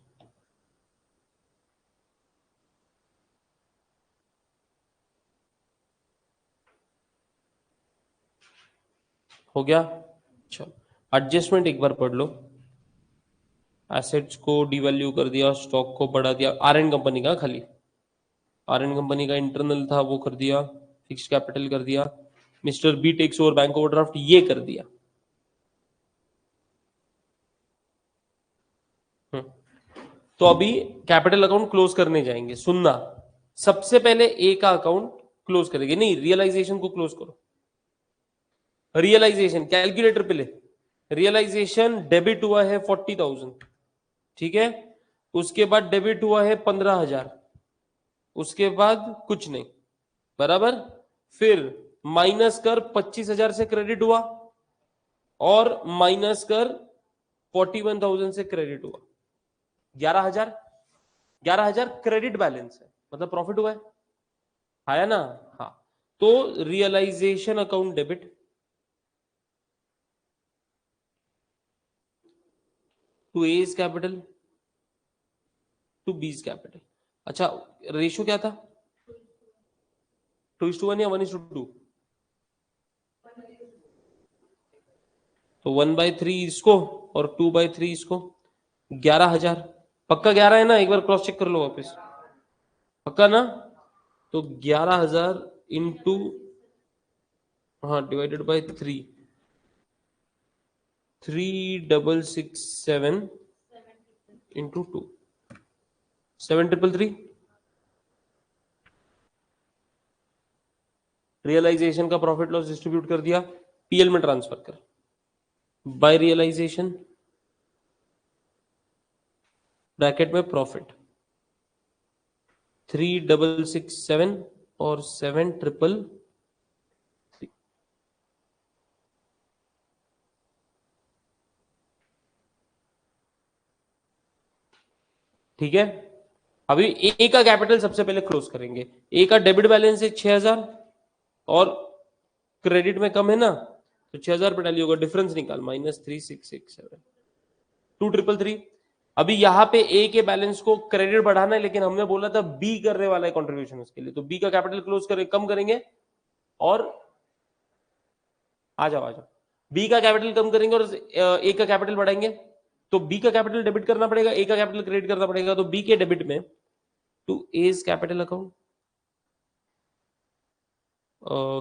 S1: हो गया। चलो एडजस्टमेंट एक बार पढ़ लो। एसेट्स को डिवैल्यू कर दिया, स्टॉक को बढ़ा दिया, आर एन कंपनी का खाली आर एन कंपनी का इंटरनल था वो कर दिया, फिक्स कैपिटल कर दिया, mister B takes over bank overdraft ये कर दिया। तो अभी कैपिटल अकाउंट क्लोज करने जाएंगे। सुनना, सबसे पहले ए का अकाउंट क्लोज करेंगे, नहीं रियलाइजेशन को क्लोज करो। रियलाइजेशन कैलकुलेटर पे ले, रियलाइजेशन डेबिट हुआ है 40,000, ठीक है। उसके बाद डेबिट हुआ है 15,000, उसके बाद कुछ नहीं, बराबर। फिर माइनस कर 25,000 से क्रेडिट हुआ, और माइनस कर 41,000 से क्रेडिट हुआ, 11,000। 11,000 क्रेडिट बैलेंस है, मतलब प्रॉफिट हुआ है, आया ना। हाँ, तो realisation account debit to A's capital to B's capital. अच्छा, रेशियो क्या था? 2:1 या 1:2? तो 1/3 इसको और 2/3 इसको, 11,000। पक्का 11 है ना? एक बार क्रॉस चेक कर लो वापस, पक्का ना? तो 11,000 इंटू, हाँ, डिवाइडेड बाय 3, 3,667 इंटू 2, 7,333। रियलाइजेशन का प्रॉफिट लॉस डिस्ट्रीब्यूट कर दिया, पीएल में ट्रांसफर कर, बाय रियलाइजेशन ब्रैकेट में प्रॉफिट 3,667 और 7,333। ठीक है। अभी ए का कैपिटल सबसे पहले क्लोज करेंगे। ए का डेबिट बैलेंस है 6,000 और क्रेडिट में कम है ना, तो 6,000 पे डाली होगा, डिफरेंस निकाल, -3,667 2,333। अभी यहाँ पे ए के बैलेंस को क्रेडिट बढ़ाना है, लेकिन हमने बोला था बी करने वाला है कंट्रीब्यूशन उसके लिए, तो बी का कैपिटल क्लोज करें, कम करेंगे, और आ जाओ आ जाओ, बी का कैपिटल कम करेंगे और ए का कैपिटल बढ़ाएंगे, तो बी का कैपिटल डेबिट करना पड़ेगा, ए का कैपिटल क्रेडिट करना पड़ेगा। तो बी के डेबिट में टू एज कैपिटल अकाउंट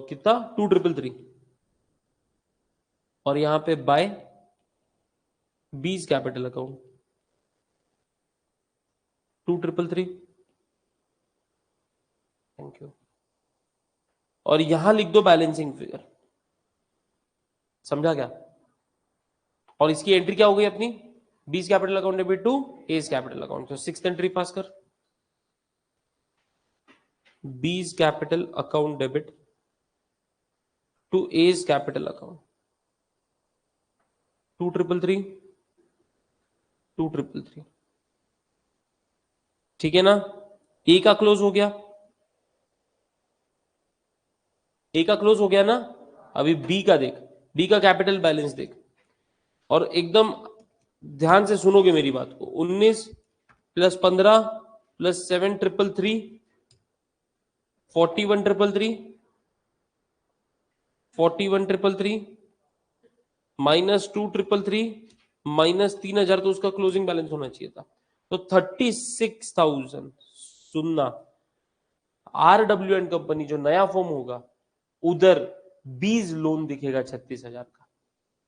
S1: कितना 2,333, और यहां पे बाय बीज कैपिटल अकाउंट 2,333। Thank you. और यहां लिख दो बैलेंसिंग फिगर, समझा क्या? और इसकी एंट्री क्या हो गई अपनी? B's capital account debit to A's capital account. तो 6th एंट्री पास कर, B's capital account debit to A's capital account 2,333 2,333। ठीक है ना? ए का क्लोज हो गया, ए का क्लोज हो गया ना। अभी बी का देख, बी का कैपिटल बैलेंस देख, और एकदम ध्यान से सुनोगे मेरी बात को। 19 + 15 + 7,333 41,333 41,333 -2,333 -3,000, तो उसका क्लोजिंग बैलेंस होना चाहिए था, तो 36,000। सुनना, RW एंड कंपनी जो नया फॉर्म होगा, उधर बीज लोन दिखेगा 36,000 का,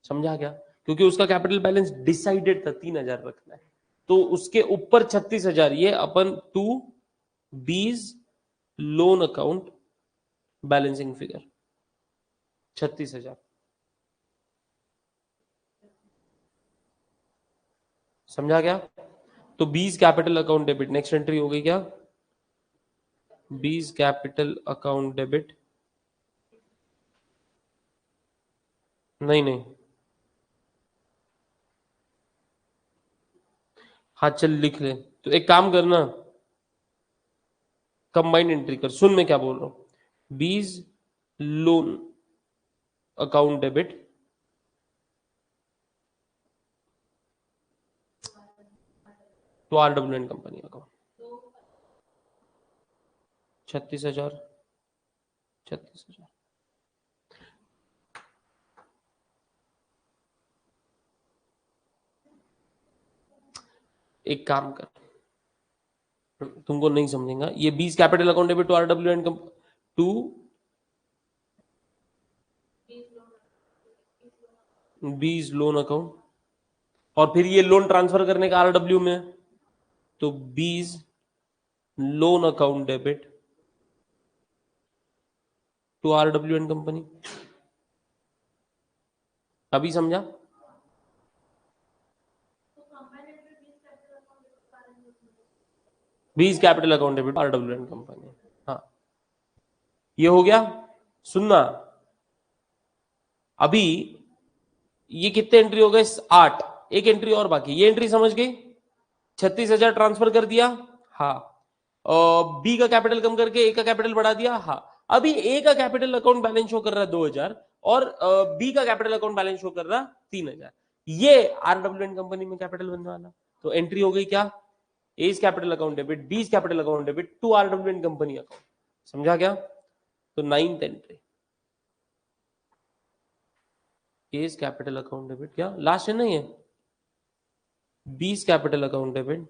S1: समझा क्या? क्योंकि उसका कैपिटल बैलेंस डिसाइडेड था 3,000 रखना है, तो उसके ऊपर 36,000 ये अपन to B's loan account balancing figure 36,000, समझा क्या? तो बीज capital account debit, next entry हो गई क्या? बीज कैपिटल अकाउंट डेबिट, नहीं नहीं, हाँ चल लिख ले। तो एक काम करना, कंबाइंड एंट्री कर, सुन मैं क्या बोल रहा हूं, B's loan account debit to RW and company account 36,000 36,000। एक काम कर, तुमको नहीं समझेगा ये, 20 capital account debit to RW and to B's loan account, और फिर ये लोन ट्रांसफर करने का RW में, तो B's loan account debit to RW and company. अभी समझा? B's capital account debit RW and company. हाँ ये हो गया। सुनना, अभी ये कितने एंट्री हो गए? 8। एक एंट्री और बाकी, ये एंट्री समझ गई? 36,000 ट्रांसफर कर दिया, हाँ। बी का कैपिटल कम करके ए का कैपिटल बढ़ा दिया, हाँ। अभी ए का कैपिटल अकाउंट बैलेंस शो कर रहा है 2,000 और बी का कैपिटल अकाउंट बैलेंस शो कर रहा 3,000। ये RW एंड कंपनी में कैपिटल बनने वाला, तो एंट्री हो गई क्या? A's capital account debit, B's capital account debit to RW and company account. समझा क्या? तो 9th entry A's capital account debit, क्या लास्ट है ना ये, B's capital account debit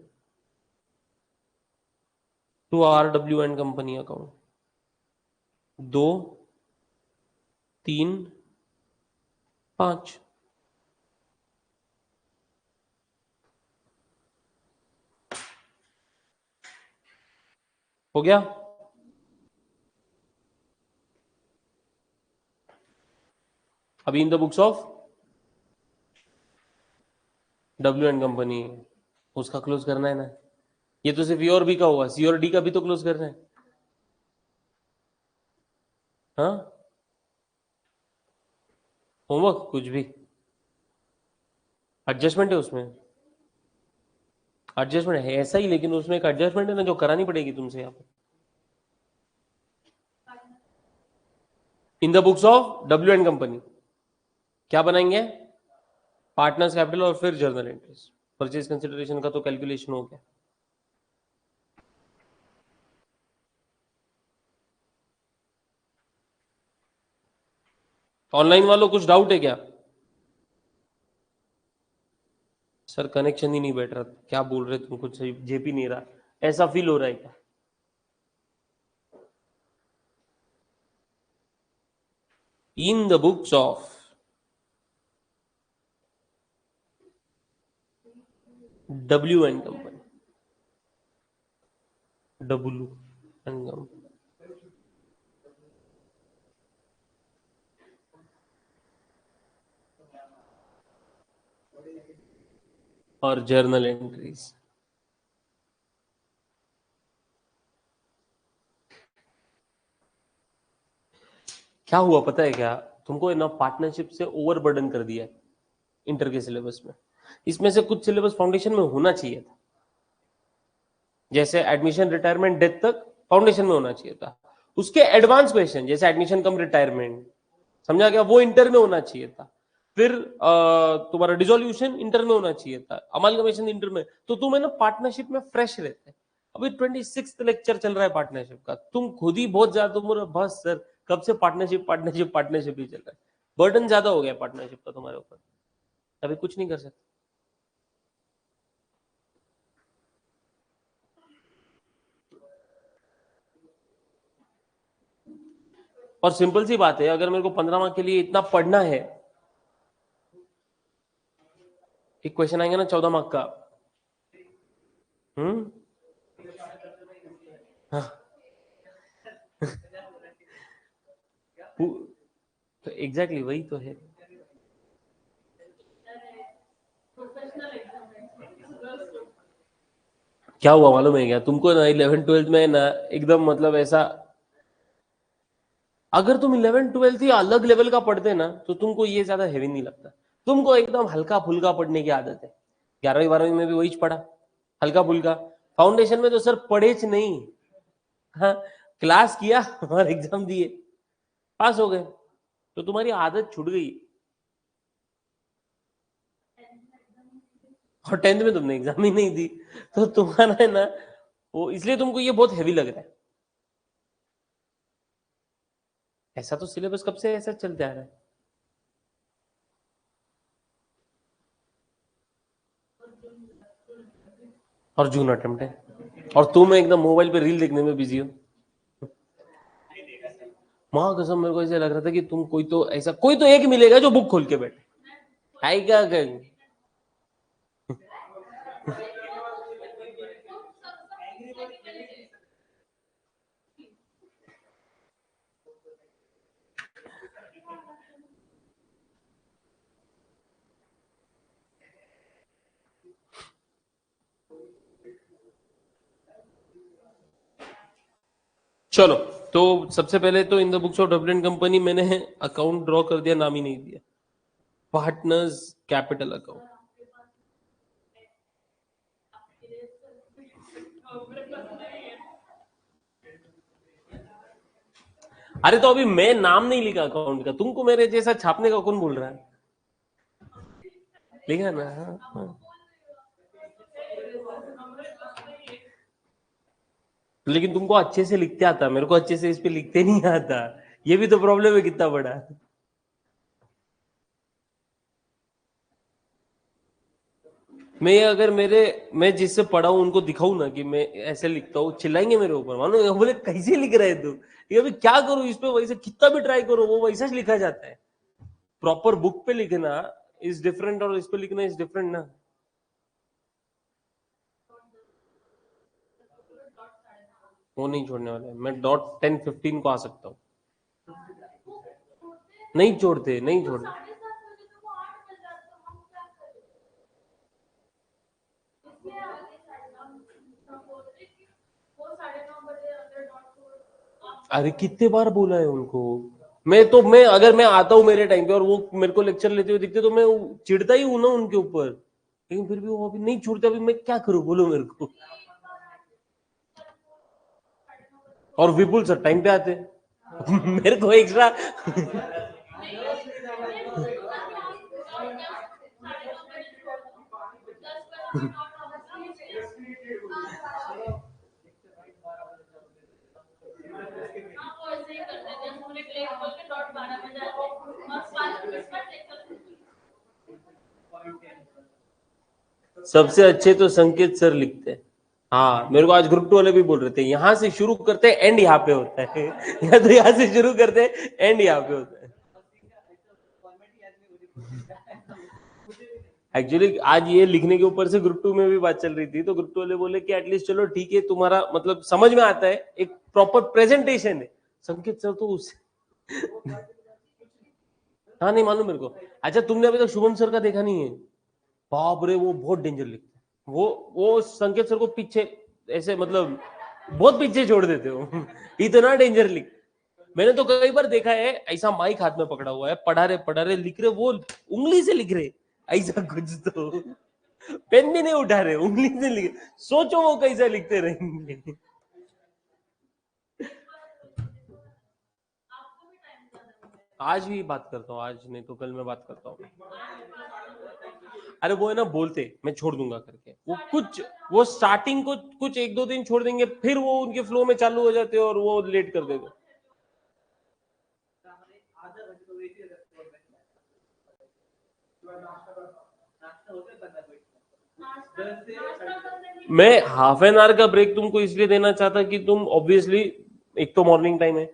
S1: to RW and company account 2, 3, 5। हो गया? अभी in the books of W and company उसका क्लोज करना है ना, ये तो सिर्फ ए और बी का हुआ, सी और डी का भी तो क्लोज करना है। हाँ होमवर्क कुछ भी एडजस्टमेंट है उसमें, एडजस्टमेंट है ऐसा ही, लेकिन उसमें एक एडजस्टमेंट है ना जो करानी पड़ेगी तुमसे यहाँ पे। इन the books of W and company क्या बनाएंगे? पार्टनर्स कैपिटल और फिर जर्नल एंट्रीज। परचेज कंसिडरेशन का तो कैलकुलेशन हो गया। ऑनलाइन वालों कुछ डाउट है क्या? सर कनेक्शन ही नहीं बैठ रहा, क्या बोल रहे तुम, कुछ सही जेपी नहीं रहा, ऐसा फील हो रहा है क्या? इन the books of W and company, W and company और जर्नल एंट्रीज, क्या हुआ पता है क्या? तुमको ना पार्टनरशिप से ओवरबर्डन कर दिया है इंटर के सिलेबस में। इसमें से कुछ सिलेबस फाउंडेशन में होना चाहिए था, जैसे एडमिशन रिटायरमेंट डेथ तक फाउंडेशन में होना चाहिए था। उसके एडवांस क्वेश्चन जैसे एडमिशन कम रिटायरमेंट, समझा गया, वो इंटर में होना चाहिए था। फिर तुम्हारा डिसोल्यूशन इंटर में होना चाहिए था, अमालगमेशन इंटर में। तो तुम है ना पार्टनरशिप में फ्रेश रहते हैं। अभी 26 लेक्चर चल रहा है पार्टनरशिप का, तुम खुद ही बहुत ज्यादा, तुम बस सर कब से पार्टनरशिप पार्टनरशिप पार्टनरशिप ही चल रहा है, बर्डन ज्यादा हो गया पार्टनरशिप का तुम्हारे ऊपर, अभी कुछ नहीं कर सकते। और सिंपल सी बात है, अगर मेरे को 15 मार्क के लिए इतना पढ़ना है, एक क्वेश्चन आएंगे ना 14 मार्क का, हम्म, हाँ, तो एग्जैक्टली वही तो है। क्या हुआ मालूम है क्या तुमको ना, 11th 12th में ना एकदम मतलब ऐसा, अगर तुम 11th 12th ही अलग लेवल का पढ़ते ना तो तुमको ये ज्यादा हेवी नहीं लगता, तुमको एकदम हल्का फुल्का पढ़ने की आदत है। 11वीं 12वीं में भी वही पढ़ा, हल्का फुल्का। फाउंडेशन में तो सर पढ़े नहीं, हाँ, क्लास किया और एग्जाम दिए, पास हो गए। तो तुम्हारी आदत छूट गई। और 10th में तुमने एग्जाम ही नहीं दी, तो तुम्हारा है ना वो, इसलिए तुमको ये बहुत हैवी लग रहा है। ऐसा तो सिलेबस कब से ऐसा चलते आ रहा है। और जून अटेम्प्ट है, और तुम एकदम मोबाइल पे रील देखने में बिजी हो। माँ कसम, मेरे को ऐसा लग रहा था कि तुम कोई तो ऐसा, कोई तो एक मिलेगा जो बुक खोल के बैठे आएगा। चलो, तो सबसे पहले तो इन the books of W and company मैंने अकाउंट ड्रॉ कर दिया, नाम ही नहीं दिया, पार्टनर्स कैपिटल अकाउंट। अरे तो अभी मैं नाम नहीं लिखा अकाउंट का, तुमको मेरे जैसा छापने का कौन बोल रहा है। लिखा ना, हाँ, हाँ। लेकिन तुमको अच्छे से लिखते आता, मेरे को अच्छे से इस पे लिखते नहीं आता। ये भी तो प्रॉब्लम है कितना बड़ा। मैं अगर मैं जिससे पढ़ा हूं उनको दिखाऊं ना कि मैं ऐसे लिखता हूँ, चिल्लाएंगे मेरे ऊपर, मानो बोले कैसे लिख रहे है तू। ये अभी क्या करूं इस पे, वैसे कितना भी ट्राई करो वो वैसा ही लिखा जाता है। प्रॉपर बुक पे लिखना इज डिफरेंट और इस पे लिखना इज डिफरेंट ना। वो नहीं छोड़ने वाले, मैं डॉट 10-15 को आ सकता हूँ। नहीं छोड़ते, नहीं छोड़ते। अरे कितने बार बोला है उनको। मैं अगर मैं आता हूँ मेरे टाइम पे और वो मेरे को लेक्चर लेते हुए दिखते तो मैं चिढ़ता ही हूं ना उनके ऊपर, लेकिन फिर भी वो अभी नहीं छोड़ते। अभी मैं क्या करूं बोलो मेरे को। और विपुल सर टाइम पे आते मेरे को एक्स्ट्रा सबसे अच्छे तो संकेत सर लिखते हैं। हाँ, मेरे को आज ग्रुप 2 वाले भी बोल रहे थे, यहाँ से शुरू करते हैं एंड यहाँ पे होता है या तो यहाँ से शुरू करते हैं एंड यहाँ पे होता है। एक्चुअली आज ये लिखने के ऊपर से ग्रुप 2 में भी बात चल रही थी, तो ग्रुप 2 वाले बोले कि एटलीस्ट चलो ठीक है, तुम्हारा मतलब समझ में आता है, एक प्रॉपर प्रेजेंटेशन है। संकेत सर तो उससे हाँ, नहीं मालूम मेरे को। अच्छा, तुमने अभी तक शुभम सर का देखा नहीं है। बाप रे, वो बहुत डेंजर लिखते हैं। वो संकेत सर को पीछे ऐसे मतलब बहुत पीछे छोड़ देते हो इतना डेंजर लिख। मैंने तो कई बार देखा है ऐसा, माइक हाथ में पकड़ा हुआ है, पढ़ा रहे लिख रहे, वो उंगली से लिख रहे ऐसा कुछ, तो पेन भी नहीं उठा रहे, उंगली से लिख। सोचो वो कैसा लिखते रहेंगे। आज भी बात करता हूँ, आज नहीं तो कल मैं बात करता हूँ। अरे वो है ना, बोलते मैं छोड़ दूंगा करके, वो स्टार्टिंग को कुछ 1-2 दिन छोड़ देंगे, फिर वो उनके फ्लो में चालू हो जाते हैं और वो लेट कर देते। मैं हाफ एन आवर का ब्रेक तुमको इसलिए देना चाहता कि तुम ऑब्वियसली, एक तो मॉर्निंग टाइम है,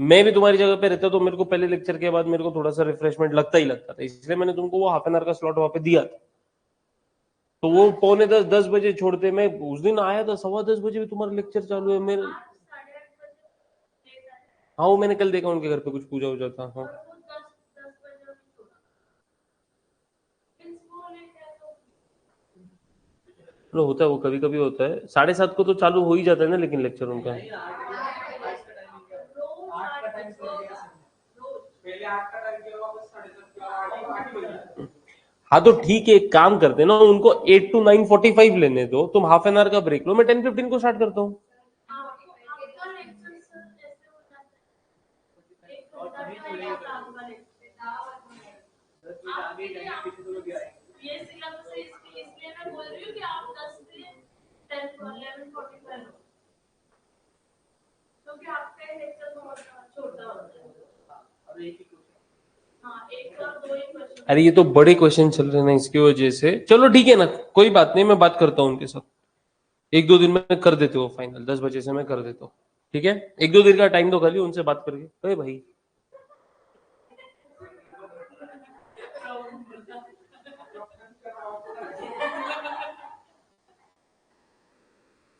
S1: मैं भी तुम्हारी जगह पे रहता तो मेरे को पहले लेक्चर के बाद मेरे को थोड़ा सा रिफ्रेशमेंट लगता ही लगता था, इसलिए मैंने तुमको वो हाफ एन आवर का स्लॉट वहां पे दिया था। तो वो 9:45-10 बजे छोड़ते, मैं उस दिन आया था 9:15 बजे भी तुम्हारा लेक्चर चालू है मेरे। हाँ, वो मैंने कल देखा उनके घर पे कुछ पूजा वूजा था। हाँ, तो होता है वो, कभी कभी होता है। 7:30 को तो चालू हो ही जाता है ना, लेकिन लेक्चर उनका। हाँ तो ठीक है, एक काम करते ना, उनको 8 to 9:45 लेने दो, तुम हाफ एन आवर का ब्रेक लो, मैं 10:15 को स्टार्ट करता हूँ।
S2: ये सिलेबस है इसलिए मैं बोल रही हूँ कि आप 10 से 10 11:45 लो क्योंकि आपका लेक्चर बहुत छोटा होता है। हाँ, एक और दो ही क्वेश्चन।
S1: अरे ये तो बड़े क्वेश्चन चल रहे हैं ना, इसकी वजह से। चलो ठीक है ना, कोई बात नहीं, मैं बात करता हूँ उनके साथ। एक दो दिन में कर देते हो फाइनल, 10 बजे से मैं कर देता हूँ, ठीक है? एक दो दिन का टाइम तो खाली उनसे बात करके। अरे भाई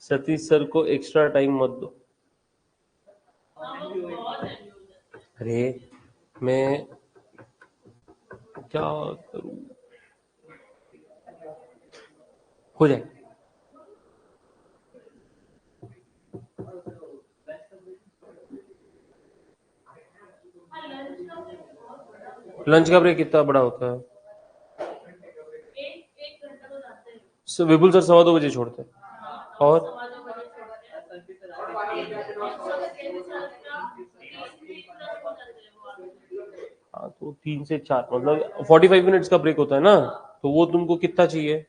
S1: सतीश सर को एक्स्ट्रा टाइम मत दो। अरे मैं क्या करूं, हो जाए। लंच का ब्रेक कितना बड़ा होता है?
S2: एक घंटा तो जाते हैं।
S1: विपुल सर 2:15 छोड़ते हैं। और हाँ, तो 3 से 4 मतलब 45 मिनट्स का ब्रेक होता है ना, तो वो तुमको कितना चाहिए?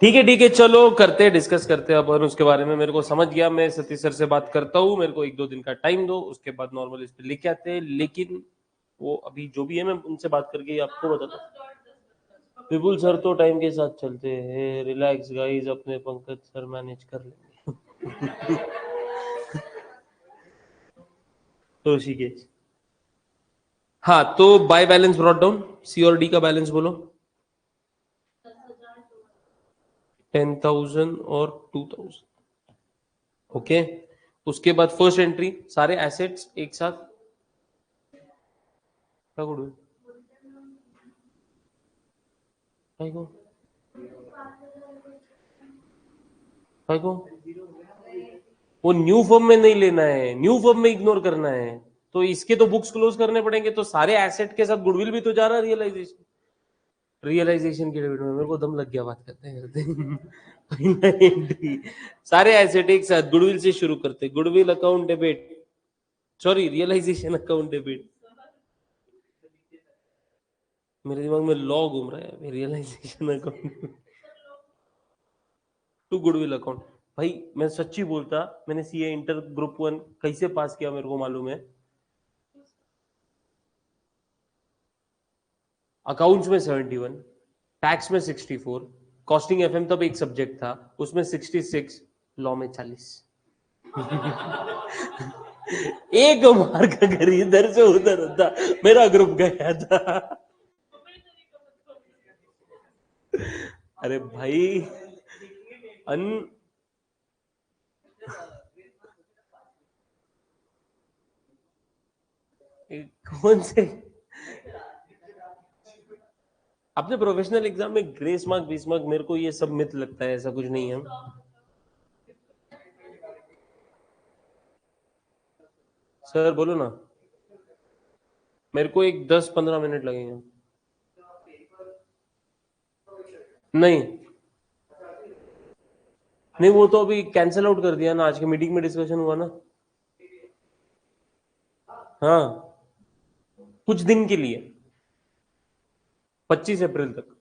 S1: ठीक है चलो करते हैं, डिस्कस करते हैं अपन उसके बारे में। मेरे को समझ गया, मैं सतीश सर से बात करता हूँ, मेरे को एक दो दिन का टाइम दो, उसके बाद नॉर्मल इस पे लेके आते हैं। लेकिन वो अभी जो भी है मैं उनसे बात करके आपको बताता हूँ। विपुल सर तो टाइम के साथ चलते हैं, रिलैक्स गाइस, अपने पंकज सर मैनेज कर लेंगे। तो ऋषिकेश, हाँ तो बाय बैलेंस ब्रॉट डाउन, सी और डी का बैलेंस बोलो। 10,000 और 2,000, ओके। उसके बाद फर्स्ट एंट्री सारे एसेट्स एक साथ, क्या करूं भाई को, भाई को वो न्यू फॉर्म में नहीं लेना है, न्यू फॉर्म में इग्नोर करना है। तो इसके तो बुक्स क्लोज करने पड़ेंगे, तो सारे एसेट के साथ गुडविल भी तो जा रहा है। रियलाइजेशन, रियलाइजेशन के डेबिट में मेरे को दम लग गया बात करते करते। एंट्री सारे एसेट एक साथ, गुडविल से शुरू करते, goodwill account debit, sorry realisation account debit. मेरे दिमाग में लॉ घूम रहा है, realisation account to goodwill account. भाई मैं सच्ची बोलता, मैंने सीए इंटर ग्रुप 1 कैसे पास किया मेरे को मालूम है। अकाउंट्स में 71, टैक्स में 64, कॉस्टिंग एफएम तब एक सब्जेक्ट था उसमें 66, लॉ में 40। एक मार्क अगर इधर से उधर होता मेरा ग्रुप गया था। अरे भाई अन कौन से अपने प्रोफेशनल एग्जाम में ग्रेस मार्क 20 मार्क, मेरे को ये सब मिथ लगता है, ऐसा कुछ नहीं है। सर बोलो ना, मेरे को एक 10-15 मिनट लगेंगे। नहीं नहीं, वो तो अभी कैंसिल आउट कर दिया ना, आज की मीटिंग में डिस्कशन हुआ ना। हाँ कुछ दिन के लिए, 25 अप्रैल तक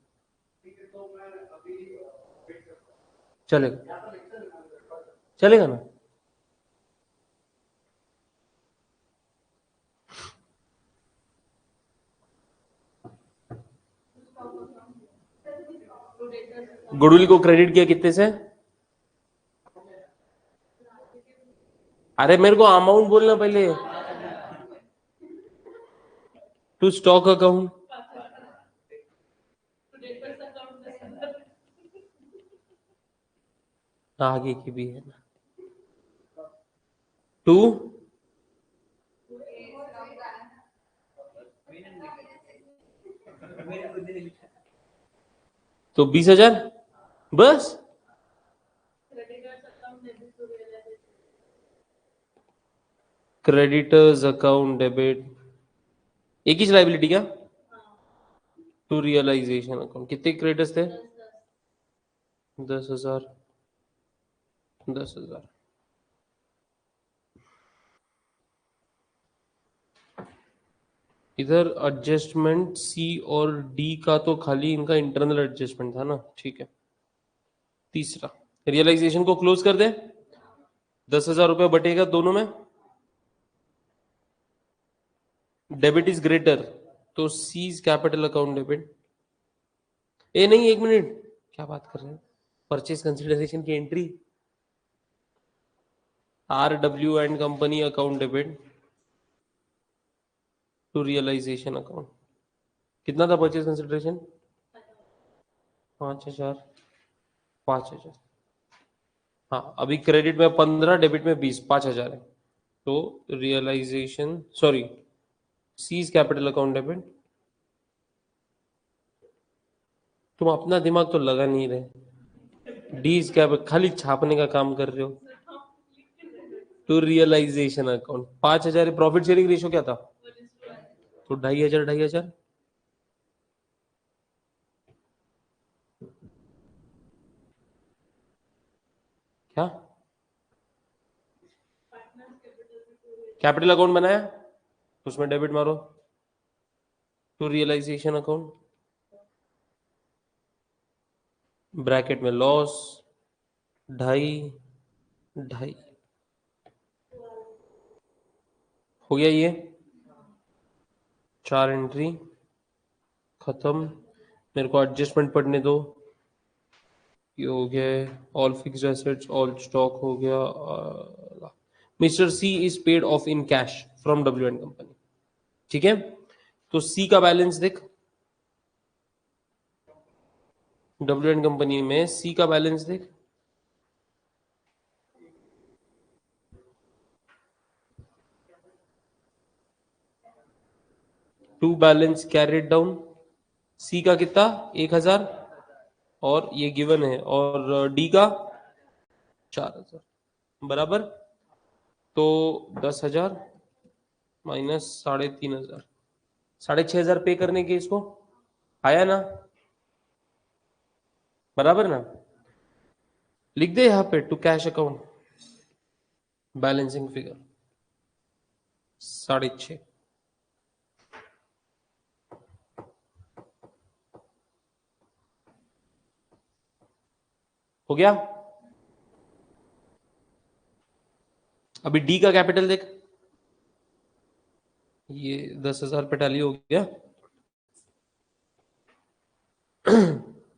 S1: चलेगा, चलेगा ना। गुडविल को क्रेडिट किया कितने से? अरे मेरे को अमाउंट बोलना पहले। टू स्टॉक अकाउंट, आगे की भी है ना। टू तो 20,000 बस। क्रेडिटर्स अकाउंट डेबिट, एक ही लाइबिलिटी क्या? टू रियलाइजेशन अकाउंट कितने क्रेडिटर्स थे? 10,000 10,000। इधर एडजस्टमेंट सी और डी का तो खाली इनका इंटरनल एडजस्टमेंट था ना, ठीक है। तीसरा रियलाइजेशन को क्लोज कर दे, 10,000 रुपये बटेगा दोनों में, डेबिट इज ग्रेटर, तो सीज कैपिटल अकाउंट डेबिट। ए नहीं, एक मिनट, क्या बात कर रहे हैं, परचेज कंसिडरेशन की entry, R W and company account debit to realisation account. कितना था परचेज कंसिडरेशन? 5,000, 5,000। हाँ, अभी क्रेडिट में 15, डेबिट में 20, 5,000 है। तो realisation, sorry, C's capital account debit. तुम अपना दिमाग तो लगा नहीं रहे, डीज क्या खाली छापने का काम कर रहे हो। To realisation account 5,000, profit sharing ratio क्या था? तो 2,500, 2,500। क्या कैपिटल अकाउंट बनाया, उसमें डेबिट मारो, टू रियलाइजेशन अकाउंट, ब्रैकेट में लॉस, 2.5, 2.5। हो गया ये, 4 एंट्री खत्म। मेरे को एडजस्टमेंट पढ़ने दो। ये हो गया all fixed assets, all stock हो गया। Mister C is paid off in cash from W and company, ठीक है। तो सी का बैलेंस देख, डब्ल्यू एंड कंपनी में सी का बैलेंस देख, टू बैलेंस कैरिड डाउन, सी का कितना? 1,000, और ये गिवन है, और डी का 4,000, बराबर। तो 10,000 माइनस 3,500, 6,500 पे करने के इसको, आया ना, बराबर ना। लिख दे यहाँ पे to cash account balancing figure 6,500। हो गया। अभी डी का कैपिटल देख, ये 10,000 पे टैली हो गया।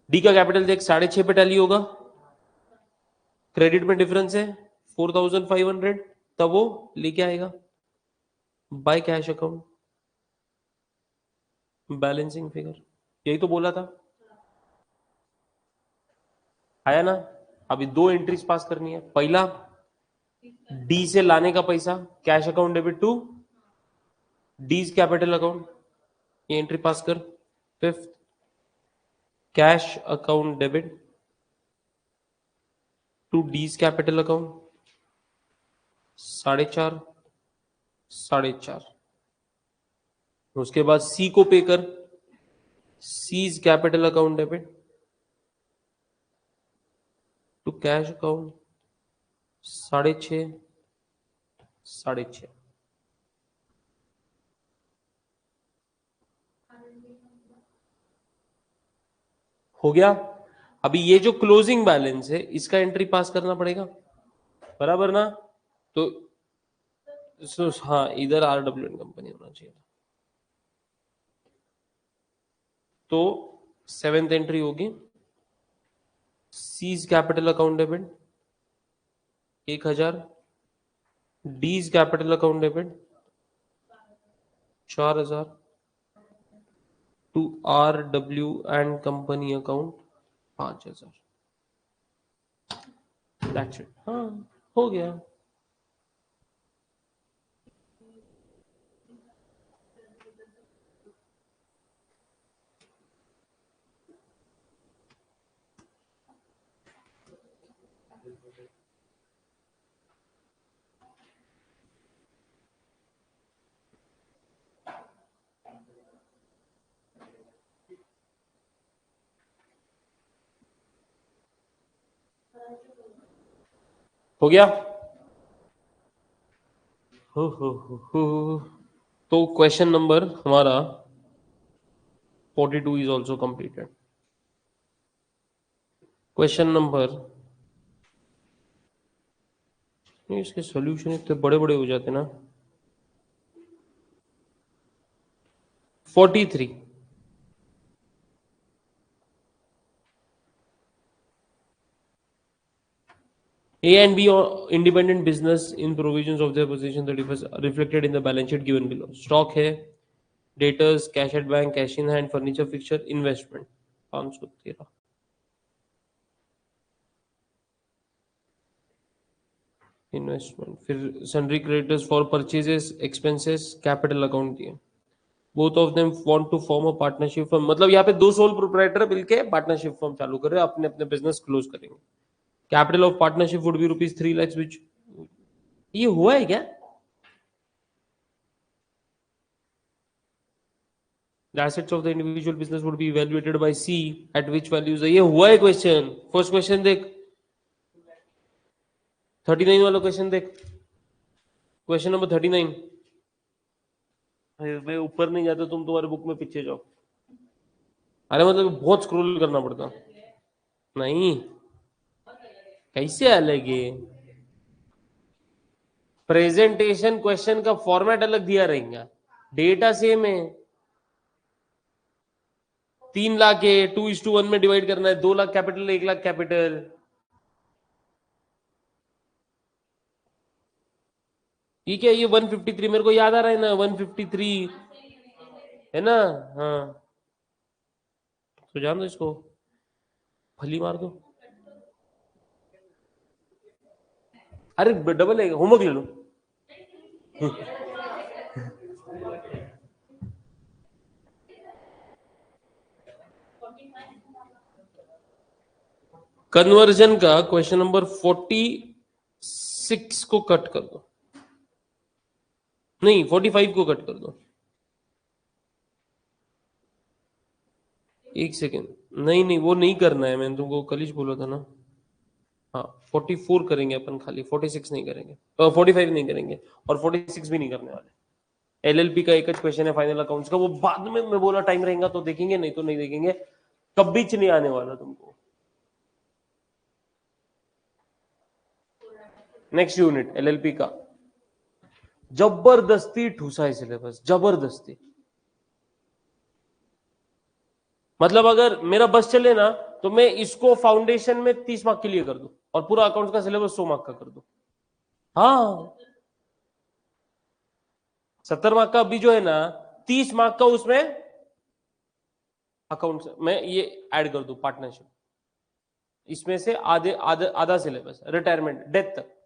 S1: डी का कैपिटल देख, 6,500 पे टैली होगा, क्रेडिट में डिफरेंस है 4,500, तब वो लेके आएगा by cash account balancing figure, यही तो बोला था, आया ना। अभी 2 एंट्रीज पास करनी है। पहला, डी से लाने का पैसा cash account debit to D's capital account, ये एंट्री पास कर। Fifth, cash account debit to D's capital account 4.5, 4.5। उसके बाद सी को पे कर, C's capital account debit to cash account 6.5, 6.5। हो गया। अभी ये जो क्लोजिंग बैलेंस है इसका एंट्री पास करना पड़ेगा, बराबर ना। तो हाँ, इधर आर डब्ल्यू एन कंपनी होना चाहिए। तो 7th एंट्री होगी, C's capital account debit 1,000, D's capital account debit 4,000 to R W and company account 5,000। That's it, हाँ, हो गया। हो गया? हो। तो क्वेश्चन नंबर हमारा 42 is also completed. Question number, इसके सॉल्यूशन इतने बड़े बड़े हो जाते ना. 43. A and B are independent business in provisions of their position that is reflected in the balance sheet given below. Stock है, debtors, cash at bank, cash in hand, furniture fixture, investment. 513. Investment, फिर sundry creditors for purchases, expenses, capital account दिए. Both of them want to form a partnership firm. मतलब यहाँ पे दो सोल प्रोप्राइटर मिलके पार्टनरशिप फर्म चालू कर रहे हैं, अपने अपने बिजनेस क्लोज करेंगे. Capital of partnership would be ₹3 lakhs, which ये हुआ है क्या? The assets of the individual business would be evaluated by C at which values. ये हुआ है क्वेश्चन. फर्स्ट क्वेश्चन देख, 39 वाला क्वेश्चन देख, क्वेश्चन नंबर 39. मैं ऊपर नहीं जाता, तुम तुम्हारे बुक में पीछे जाओ. अरे मतलब बहुत स्क्रॉल करना पड़ता. नहीं, कैसे अलग है? प्रेजेंटेशन क्वेश्चन का फॉर्मेट अलग दिया रहेगा, डेटा सेम है. 3 लाख है, 2:1 में डिवाइड करना है. 2 लाख कैपिटल, 1 लाख कैपिटल. ठीक है, ये 153 मेरे को याद आ रहा है ना, 153 है ना. हाँ, तो जान दो इसको, फली मार दो. अरे डबल है, होमवर्क ले लो. कन्वर्जन का क्वेश्चन नंबर 46 को कट कर दो. नहीं, 45 को कट कर दो. एक सेकेंड, नहीं नहीं वो नहीं करना है, मैंने तुमको कल ही बोला था ना. हाँ, 44 करेंगे अपन खाली, 46 नहीं करेंगे, 45 नहीं करेंगे, और 46 भी नहीं करने वाले. एलएलपी का एक ही क्वेश्चन है फाइनल अकाउंट्स का, वो बाद में मैं बोला टाइम रहेगा तो देखेंगे, नहीं तो नहीं देखेंगे. कभी नहीं आने वाला तुमको. नेक्स्ट यूनिट एलएलपी का, जबरदस्ती ठूसा है सिलेबस, जबरदस्ती. मतलब अगर मेरा बस चले ना तो मैं इसको फाउंडेशन में 30 मार्क के लिए कर दूं और पूरा अकाउंट्स का सिलेबस 100 मार्क का कर दूं. हाँ, 70 मार्क का अभी जो है ना, 30 मार्क का उसमें अकाउंट्स में ये ऐड कर दूं पार्टनरशिप. इसमें से आधे आधा सिलेबस रिटायरमेंट डेथ तक,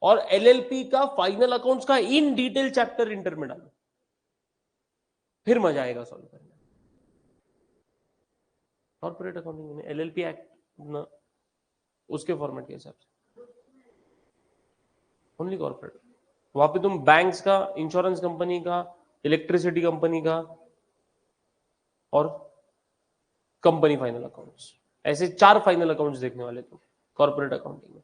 S1: और एलएलपी का फाइनल अकाउंट्स का इन डिटेल चैप्टर इंटर में डालो, फिर मजा आएगा सॉल्व करने. कॉर्पोरेट अकाउंटिंग में एलएलपी एक्ट ना, उसके फॉर्मेट के हिसाब से ओनली कॉर्पोरेट. वहां पे तुम बैंक्स का, इंश्योरेंस कंपनी का, इलेक्ट्रिसिटी कंपनी का और कंपनी फाइनल अकाउंट्स, ऐसे 4 फाइनल अकाउंट्स देखने वाले तुम कॉर्पोरेट अकाउंटिंग में.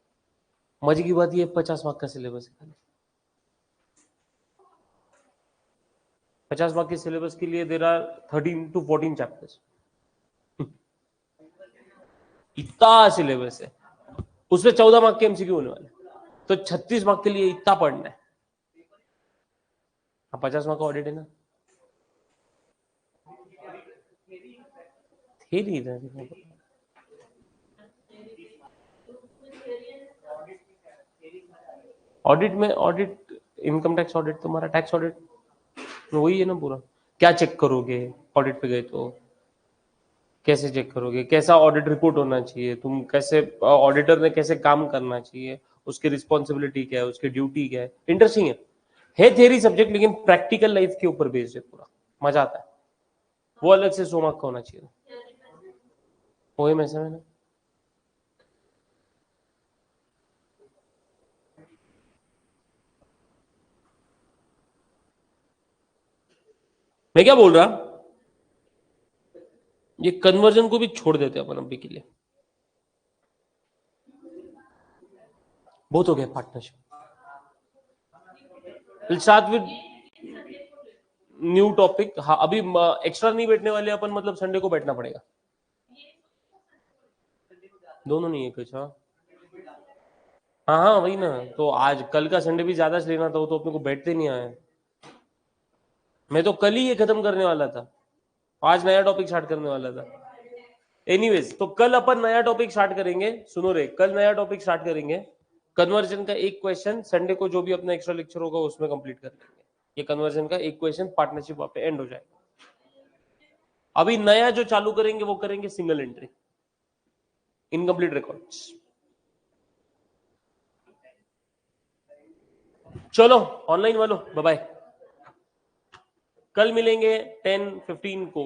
S1: मजे की बात ये 50 मार्क का सिलेबस है. 50 मार्क के सिलेबस के लिए देर आर 13 to 14 चैप्टर्स. इतना सिलेबस है, उसमें 14 मार्क के एमसीक्यू होने वाले, तो 36 मार्क के लिए इतना पढ़ना है. 50 मार्क का ऑडिट है ना, थेरी. ऑडिट में, ऑडिट इनकम टैक्स ऑडिट, तुम्हारा टैक्स ऑडिट वही है ना पूरा. क्या चेक करोगे ऑडिट पे गए तो, कैसे चेक करोगे, कैसा ऑडिट रिपोर्ट होना चाहिए, तुम कैसे, ऑडिटर ने कैसे काम करना चाहिए, उसकी रिस्पॉन्सिबिलिटी क्या है, उसकी ड्यूटी क्या है. इंटरेस्टिंग है थियरी सब्जेक्ट, लेकिन प्रैक्टिकल लाइफ के ऊपर बेस्ड है पूरा. मजा आता है. वो अलग से 100 मार्क का होना चाहिए. ओएम ऐसा है ना. मैं क्या बोल रहा, ये कन्वर्जन को भी छोड़ देते अपन अभी के लिए. बहुत हो गया partnership. Will start with new topic. हाँ, अभी एक्स्ट्रा नहीं बैठने वाले अपन, मतलब संडे को बैठना पड़ेगा. दोनों नहीं है कुछ. हाँ हाँ हाँ वही ना. तो आज कल का संडे भी ज्यादा से लेना था, वो तो अपने को बैठते नहीं आया. मैं तो कल ही ये खत्म करने वाला था, आज नया टॉपिक स्टार्ट करने वाला था. एनीवेज, तो कल अपन नया टॉपिक स्टार्ट करेंगे. सुनो रे, कल नया टॉपिक स्टार्ट करेंगे. कन्वर्जन का एक क्वेश्चन संडे को जो भी अपना एक्स्ट्रा लेक्चर होगा उसमें कंप्लीट कर लेंगे. ये कन्वर्जन का एक क्वेश्चन पार्टनरशिप वहां पे एंड हो जाएगा. अभी नया जो चालू करेंगे वो करेंगे सिंगल एंट्री, इनकम्प्लीट रिकॉर्ड्स. चलो ऑनलाइन वालों बाय बाय. कल मिलेंगे 10:15 को.